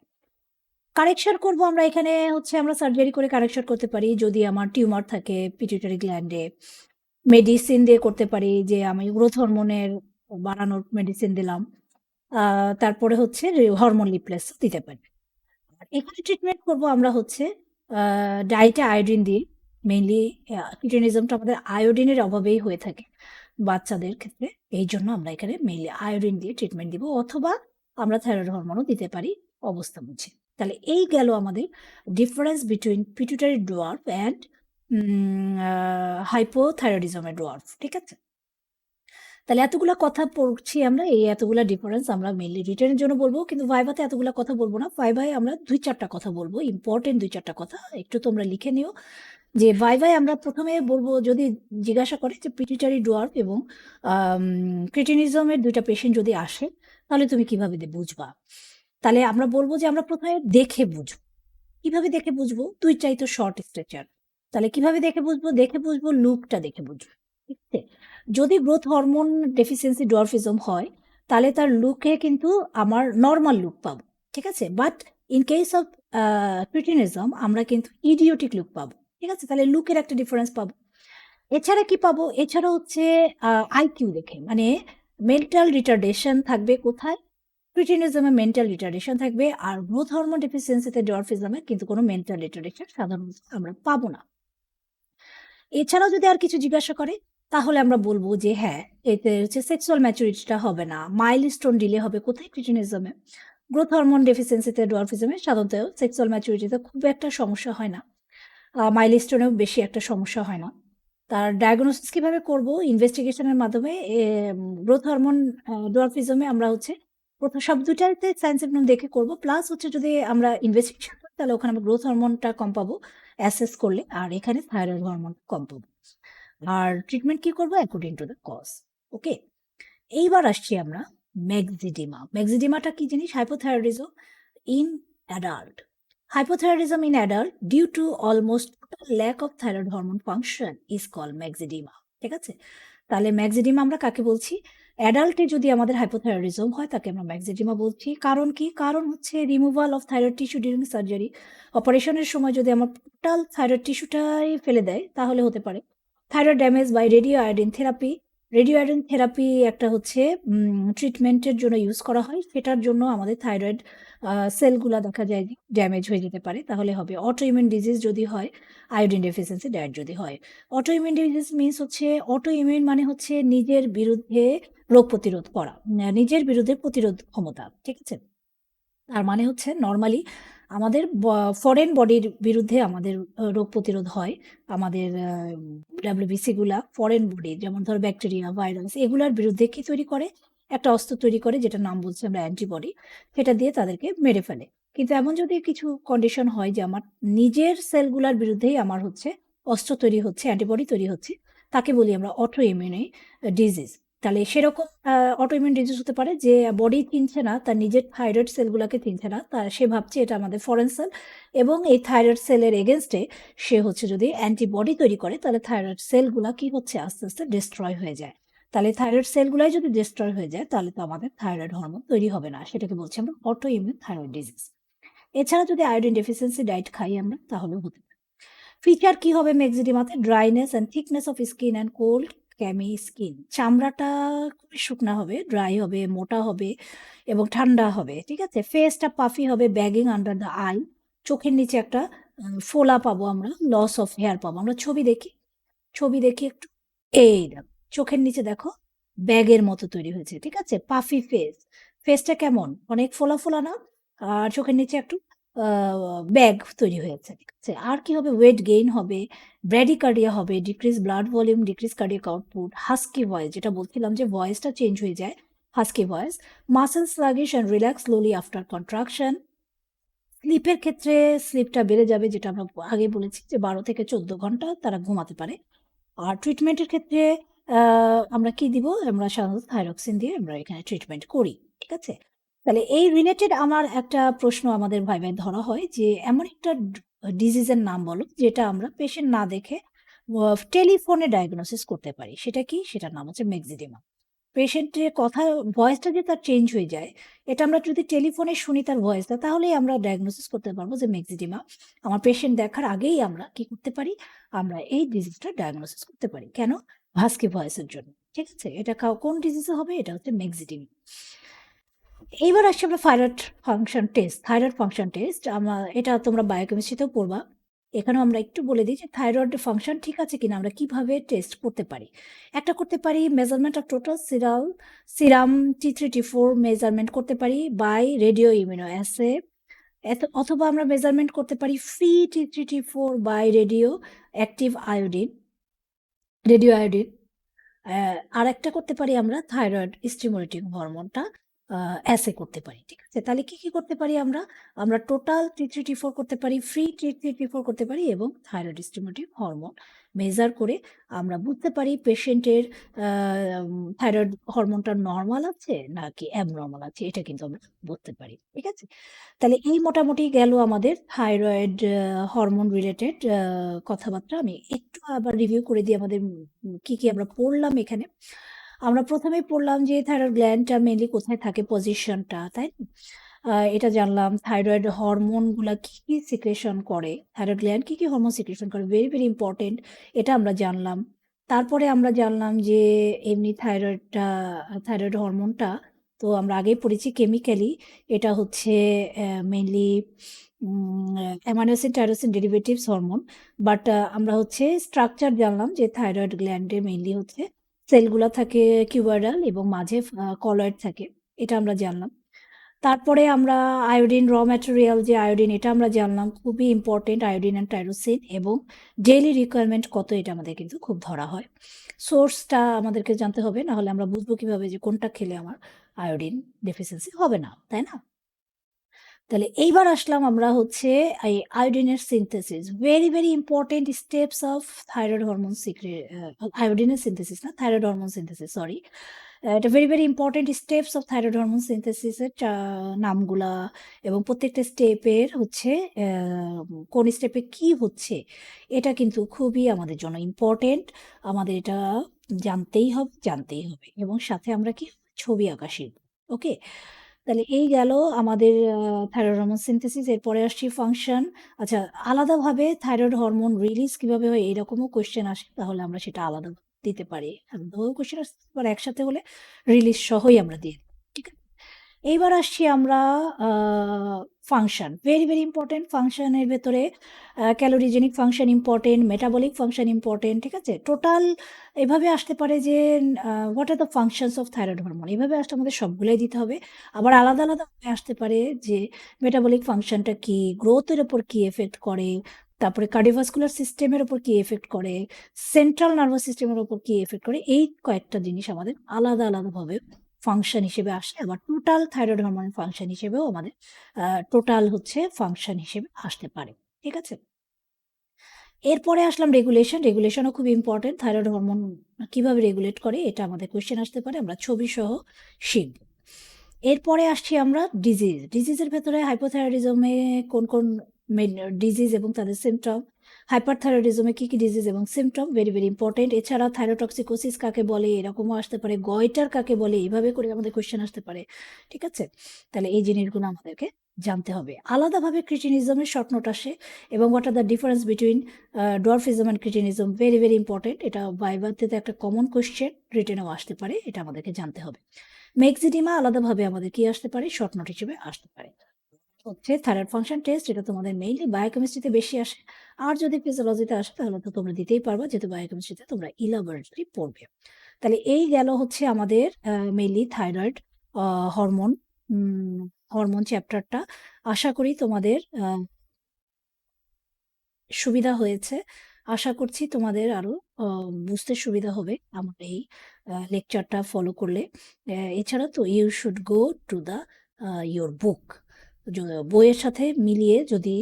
কারেকশন করব আমরা এখানে হচ্ছে, আমরা সার্জারি করে কারেকশন করতে পারি যদি আমার টিউমার থাকে পিটুইটারি গ্ল্যান্ডে। মেডিসিন দিয়ে করতে পারি, যে আমি গ্রোথ হরমোনের বাড়ানোর মেডিসিন দিলাম। তারপরে হচ্ছে হরমোন রিপ্লেস দিতে পারি। আর এখানে ট্রিটমেন্ট করব আমরা হচ্ছে ডায়েটে আয়োডিন দিই। মেইনলি কিটোনিজমটা আমাদের আয়োডিনের অভাবেই হয়ে থাকে বাচ্চাদের ক্ষেত্রে, এই জন্য আমরা এখানে মেইনলি আয়োডিন দিয়ে ট্রিটমেন্ট দিব। অথবা আমরা থাইরয়েড হরমোনও দিতে পারি অবস্থা বুঝে। তাহলে এই গেল আমাদের difference between pituitary dwarf and হাইপোথাইরয়েডিজমের ডোয়ার্ফ। ঠিক আছে? তাহলে এতগুলা কথা পড়ছি আমরা, এই এতগুলা ডিফারেন্স আমরা মেইনলি রিটেনের জন্য বলবো, কিন্তু ভাইভাতে এতগুলা কথা বলবো না। ভাইভায় আমরা ২-৪টা কথা বলবো, ইম্পর্টেন্ট ২-৪টা কথা। একটু তোমরা লিখে নিও যে ভাইভায় আমরা প্রথমে বলবো, যদি জিজ্ঞাসা করে যে পিটুইটারি ডোয়ার্ফ এবং ক্রিটিনিজমের ২টা পেশেন্ট যদি আসে, তাহলে তুমি কিভাবে বুঝবা? তাহলে আমরা বলবো যে আমরা প্রথমে দেখে বুঝবো। কিভাবে দেখে বুঝবো? ২টাই তো শর্ট স্ট্রেচার। তাহলে কিভাবে দেখে বুঝবো? দেখে বুঝবো, লুকটা দেখে বুঝবো। ঠিক আছে? যদি গ্রোথ হরমোন ডেফিসিয়েন্সি ডোয়ার্ফিজম হয়, তাহলে তার লুকে কিন্তু আমার নরমাল লুক পাবো। ঠিক আছে? বাট ইন কেস অফ ক্রিটিনিজম আমরা কিন্তু ইডিওটিক লুক পাবো। ঠিক আছে? তাহলে লুকের একটা ডিফারেন্স পাবো। এছাড়া কি পাবো? এছাড়া হচ্ছে আইকিউ দেখে, মানে মেন্টাল রিটার্ডেশন থাকবে কোথায়? ক্রিটিনিজমে মেন্টাল রিটার্ডেশন থাকবে, আর গ্রোথ হরমোন ডেফিসিয়েন্সিতে ডোয়ার্ফিজমে কিন্তু কোনো মেন্টাল রিটার্ডেশন সাধারণত আমরা পাবো না। এছাড়াও যদি আর কিছু জিজ্ঞাসা করে, তাহলে আমরা বলবো যে হ্যাঁ, এতে হচ্ছে সেক্সুয়াল ম্যাচুরিটিটা হবে না, মাইলস্টোন ডিলে হবে কোথায়? ক্রিটিনিজমে। গ্রোথ হরমোন ডেফিসিয়েন্সিতে ডোয়ার্ফিজমে সাধারণত সেক্সুয়াল ম্যাচুরিটিতে খুব একটা সমস্যা হয় না, মাইলস্টোনেও বেশি একটা সমস্যা হয় না। তার ডায়াগনোসিস কিভাবে করব? ইনভেস্টিগেশনের মাধ্যমে। গ্রোথ হরমোন ডোয়ার্ফিজমে আমরা হচ্ছে প্রথম সব ২টাতে সাইন সিম্পটম দেখে করব। প্লাস হচ্ছে যদি আমরা ইনভেস্টিগেশন করি, তাহলে ওখানে আমরা গ্রোথ হরমোনটা কম পাবো অ্যাসেস করলে, আর এখানে থাইরয়েড হরমোন কম পাবো। আর ট্রিটমেন্ট কি করব? According to the cause. Okay? এইবার আসছি আমরা ম্যাক্সিডিমা। ম্যাক্সিডিমাটা কি জিনিস? Hypothyroidism in adult. Hypothyroidism in adult due to almost total lack of thyroid hormone function is called ম্যাক্সিডিমা। ঠিক আছে? তাহলে ম্যাক্সিডিমা আমরা কাকে বলছি? অ্যাডাল্টে যদি আমাদের হাইপোথাইরয়েডিজম হয়, তাকে আমরা ম্যাক্সিডিমা বলছি। কারণ কি? কারণ হচ্ছে removal of thyroid tissue during surgery. অপারেশনের সময় যদি আমার টোটাল থাইরয়েড টিস্যুটাই ফেলে দেয়, তাহলে হতে পারে thyroid damage by radio iodine therapy. Radio iodine therapy একটা হচ্ছে ট্রিটমেন্টের জন্য ইউজ করা হয়। সেটার জন্য আমাদের থাইরয়েড সেলগুলা দেখা যায় যে ড্যামেজ হয়ে যেতে পারে। তাহলে হবে অটোইমিউন ডিজিজ যদি হয়, আয়োডিন ডেফিসিয়েন্সি ডায়েট যদি হয়। অটোইমিউন ডিজিজ মিনস হচ্ছে, অটোইমিউন মানে হচ্ছে নিজের বিরুদ্ধে রোগ প্রতিরোধ করা। নিজের বিরুদ্ধে প্রতিরোধ ক্ষমতা। ঠিক আছে? তার মানে হচ্ছে নরমালি আমাদের ফরেন বডির বিরুদ্ধে আমাদের রোগ প্রতিরোধ হয়। আমাদের WBC গুলা ফরেন বডি, যেমন ধরো ব্যাকটেরিয়া, ভাইরাস, এগুলার বিরুদ্ধে কি তৈরি করে? একটা অস্ত্র তৈরি করে, যেটার নাম বলছি আমরা অ্যান্টিবডি। সেটা দিয়ে তাদেরকে মেরে ফেলে। কিন্তু এমন যদি কিছু কন্ডিশন হয় যে আমার নিজের সেলগুলার বিরুদ্ধেই আমার হচ্ছে অস্ত্র তৈরি হচ্ছে, অ্যান্টিবডি তৈরি হচ্ছে, তাকে বলি আমরা অটো ইমিউনি ডিজিজ। তাহলে সেরকম অটোইমিউন ডিজিজ হতে পারে যে বডি চিনছে না, তার নিজের থাইরয়েড সেলগুলাকে চিনছে না। সে ভাবছে এটা আমাদের ফরেন সেল, এবং এই থাইরয়েড সেলের এগেইনস্টে সে হচ্ছে যদি অ্যান্টিবডি তৈরি করে, তাহলে থাইরয়েড সেলগুলা কি হচ্ছে? আস্তে, আস্তে ডিস্ট্রয় হয়ে যায়। তাহলে থাইরয়েড সেলগুলাই যদি ডিস্ট্রয় হয়ে যায়, তাহলে তো আমাদের থাইরয়েড হরমোন তৈরি হবে না। সেটাকে বলছি আমরা অটোইমিউন থাইরয়েড ডিজিজ। এছাড়া যদি আয়োডিন ডেফিসিয়েন্সি ডায়েট খাই আমরা, তাহলেও হতে পারে। ফিচার কি হবে ম্যাক্সিডিমাতে? Dryness and thickness of skin and cold clammy skin. চামড়াটা খুবই শুকনা হবে, ড্রাই হবে, মোটা হবে এবং ঠান্ডা হবে। ঠিক আছে? ফেসটা পাফি হবে, ব্যাগিং আন্ডার দ্য আই। চোখের নিচে একটা ফোলা পাবো আমরা, লস অফ হেয়ার পাবো। আমরা ছবি দেখি, ছবি দেখি একটু। এই দেখো, চোখের নিচে দেখো ব্যাগের মতো তৈরি হয়েছে। ঠিক আছে? Puffy face. ফেসটা কেমন? অনেক ফোলা, ফোলা না? আর চোখের নিচে একটু ব্যাগ তৈরি হয়েছে। ঠিক আছে? আর কি হবে? ওয়েট গেইন হবে, ব্র্যাডিকার্ডিয়া হবে, decrease blood volume, decrease cardiac output, husky voice, যেটা বলছিলাম যে ভয়েসটা চেঞ্জ হয়ে যায়, husky voice, muscle sluggish and relax slowly after contraction. স্লিপের ক্ষেত্রে স্লিপটা বেড়ে যাবে, যেটা আমরা আগে বলেছি যে ১২ থেকে ১৪ ঘন্টা তারা ঘুমাতে পারে। আর ট্রিটমেন্টের ক্ষেত্রে আমরা কি দিব? আমরা সাধারণত থাইরক্সিন দিয়ে আমরা এখানে ট্রিটমেন্ট করি। ঠিক আছে? তাহলে এই রিলেটেড আমার একটা প্রশ্ন আমাদের ভাইভায় ধরা হয় যে, এমন একটা ডিজিজের নাম বলো যেটা আমরা পেশেন্ট না দেখে টেলিফোনে ডায়াগনোসিস করতে পারি। সেটা কি? সেটার নাম হচ্ছে ম্যাক্সিডিমা। পেশেন্টের কথা, ভয়েসটা যে তার চেঞ্জ হয়ে যায়, এটা আমরা যদি টেলিফোনে শুনি তার ভয়েসটা, তাহলেই আমরা ডায়াগনোসিস করতে পারবো যে ম্যাক্সিডিমা। আমার পেশেন্ট দেখার আগেই আমরা কি করতে পারি? আমরা এই ডিজিজটা ডায়াগনোসিস করতে পারি। কেন? হাস্কি ভয়েসের জন্য। ঠিক আছে? এটা কোন ডিজিজে হবে? এটা হচ্ছে ম্যাক্সিডিমা। এইবার আসছি আমরা thyroid function test. Thyroid function test এটা তোমরা বায়োকেমিস্ট্রিতেও পড়বা। এখানেও আমরা একটু বলে দিই যে থাইরয়েড ফাংশন ঠিক আছে কিনা আমরা কিভাবে টেস্ট করতে পারি। একটা করতে পারি measurement of total serum T3 T4 measurement করতে পারি বাই রেডিও ইমিউনোঅ্যাসে, অথবা আমরা মেজারমেন্ট করতে পারি free T3 T4 by radio iodine. আরেকটা করতে পারি আমরা থাইরয়েড স্টিমুলেটিং হরমোনটা অ্যাসে করতে পারি। ঠিক আছে? তাহলে কি করতে পারি আমরা? আমরা টোটাল T3 T4 করতে পারি, ফ্রি T3 T4 করতে পারি এবং থাইরয়েড স্টিমুলেটিং হরমোন মেজার করে আমরা বুঝতে পারি পেশেন্টের থাইরয়েড হরমোনটা নরমাল আছে নাকি অ্যাবনরমাল আছে, এটা কিন্তু আমরা বুঝতে পারি। ঠিক আছে? তাহলে এই মোটামুটি গেল আমাদের থাইরয়েড হরমোন রিলেটেড কথাবার্তা। আমি একটু আবার রিভিউ করে দিই আমাদের কি আমরা পড়লাম এখানে। আমরা প্রথমেই পড়লাম যে থাইরয়েড গ্ল্যান্ডটা মেইনলি কোথায় থাকে, পজিশনটা, তাই না? এটা জানলাম থাইরয়েড হরমোনগুলা কি সিক্রেশন করে, থাইরয়েড গ্ল্যান্ড কি হরমোন সিক্রেশন করে, ভেরি ইম্পর্টেন্ট, এটা আমরা জানলাম। তারপরে আমরা জানলাম যে এমনি থাইরয়েড হরমোনটা তো আমরা আগেই পড়েছি কেমিক্যালি এটা হচ্ছে mainly amino acid tyrosine derivatives hormone. But আমরা হচ্ছে স্ট্রাকচার জানলাম যে থাইরয়েড গ্ল্যান্ডে মেইনলি হচ্ছে সেলগুলা থাকে কিউবাইডাল এবং মাঝে কলয়েড থাকে, এটা আমরা জানলাম। তারপরে আমরা আয়োডিন র ম্যাটেরিয়াল যে আয়োডিন এটা আমরা জানলাম, খুবই ইম্পর্টেন্ট আয়োডিন অ্যান্ড টাইরোসিন, এবং ডেইলি রিকোয়ারমেন্ট কত এটা আমাদের কিন্তু খুব ধরা হয়। সোর্সটা আমাদেরকে জানতে হবে, না হলে আমরা বুঝবো কিভাবে যে কোনটা খেলে আমার আয়োডিন ডেফিসিয়েন্সি হবে না, তাই না? তাহলে এইবার আসলাম আমরা হচ্ছে এই আয়োডিনের synthesis, very important steps of thyroid hormone আয়োডিনের সিনথেসিস না, থাইরয়েড হরমোন সিনথেসিস, সরি। এটা very important steps of thyroid hormone সিনথেসিসের নামগুলা এবং প্রত্যেকটা স্টেপের হচ্ছে কোন স্টেপে কি হচ্ছে এটা কিন্তু খুবই আমাদের জন্য ইম্পর্টেন্ট। আমাদের এটা জানতেই হবে এবং সাথে আমরা কি ছবি আঁকা শিখব। ওকে, তাহলে এই গেল আমাদের থাইরয়েড হরমোন সিনথেসিস। এরপরে আসছি ফাংশন। আচ্ছা, আলাদাভাবে থাইরয়েড হরমোন রিলিজ কিভাবে হয় এরকমও কোয়েশ্চেন আসে, তাহলে আমরা সেটা আলাদা দিতে পারি। আলাদাভাবে কোয়েশ্চেন আসতে পারে, একসাথে হলে রিলিজ সহই আমরা দিয়ে দিই। ঠিক আছে? এইবার আসছি আমরা ফাংশন, ভেরি ইম্পর্টেন্ট। ফাংশনের ভেতরে calorigenic function important, metabolic function important. ঠিক আছে? টোটাল এভাবে আসতে পারে যে what are the functions of thyroid hormone, এভাবে আসলে আমাদের সবগুলাই দিতে হবে। আবার আলাদা আসতে পারে যে মেটাবলিক ফাংশনটা কি, গ্রোথের উপর কি এফেক্ট করে, তারপরে কার্ডিওভাস্কুলার সিস্টেমের উপর কি এফেক্ট করে, সেন্ট্রাল নার্ভাস সিস্টেমের উপর কি এফেক্ট করে, এই কয়েকটা জিনিস আমাদের আলাদাভাবে ফাংশন হিসেবে আসে। আবার টোটাল থাইরয়েড হরমোন ফাংশন হিসেবেও আমাদের টোটাল হচ্ছে ফাংশন হিসেবে আসতে পারে। ঠিক আছে? এরপরে আসলাম রেগুলেশনও খুব ইম্পর্টেন্ট। থাইরয়েড হরমোন কিভাবে রেগুলেট করে এটা আমাদের কোয়েশ্চেন আসতে পারে, আমরা ছবি সহ শিখব। এরপরে আসছি আমরা ডিজিজের ভেতরে হাইপোথাইরয়েডিজমে কোন ডিজিজ এবং তাদের সিমটম, হাইপারথাইরয়েডিজমে কি ডিজিজ এবং সিমটম, ভেরি ইম্পর্টেন্ট। এছাড়া থাইরোটক্সিকোসিস কাকে বলে, এরকমও আসতে পারে, গয়টার কাকে বলে, এইভাবে করে আমাদের কোয়েশ্চেন আসতে পারে। ঠিক আছে? তাহলে এই জিনিসগুলো আমাদেরকে জানতে হবে। আলাদাভাবে ক্রিটিনিজমের শর্ট নোট আসে এবং what are the difference between dwarfism and cretinism, very important. এটা ভাইভাতে একটা কমন কোয়েশ্চেন, রিটেনেও আসতে পারে, এটা আমাদেরকে জানতে হবে। মেক্সিডিমা আলাদাভাবে আমাদের কি আসতে পারে, শর্ট নোট হিসেবে আসতে পারে। হচ্ছে থাইরয়েড ফাংশন টেস্ট, এটা তোমাদের মেইনলি বায়োকেমিস্ট্রিতে বেশি আসে, আর যদি ফিজিওলজিতে আসে তাহলে তো তোমরা দিতেই পারবা, যেহেতু বায়োকেমিস্ট্রিতে তোমরা ইলাবরেটরি পড়বে। তাহলে এই গেল হচ্ছে আমাদের মেইনলি থাইরয়েড হরমোন চ্যাপ্টারটা। আশা করি তোমাদের সুবিধা হয়েছে। আশা করছি তোমাদের আরো বুঝতে সুবিধা হবে আমার এই লেকচারটা ফলো করলে। এছাড়া তো you should go to the your book, বইয়ের সাথে মিলিয়ে যদি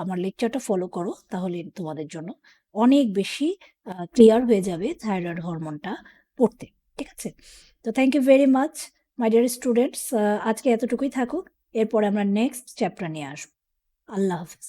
আমার লেকচারটা ফলো করো তাহলে তোমাদের জন্য অনেক বেশি ক্লিয়ার হয়ে যাবে থাইরয়েড হরমোনটা পড়তে। ঠিক আছে? তো thank you very much my dear students, আজকে এতটুকুই থাকুক, এরপরে আমরা নেক্সট চ্যাপ্টার নিয়ে আসবো। আল্লাহ হাফিজ।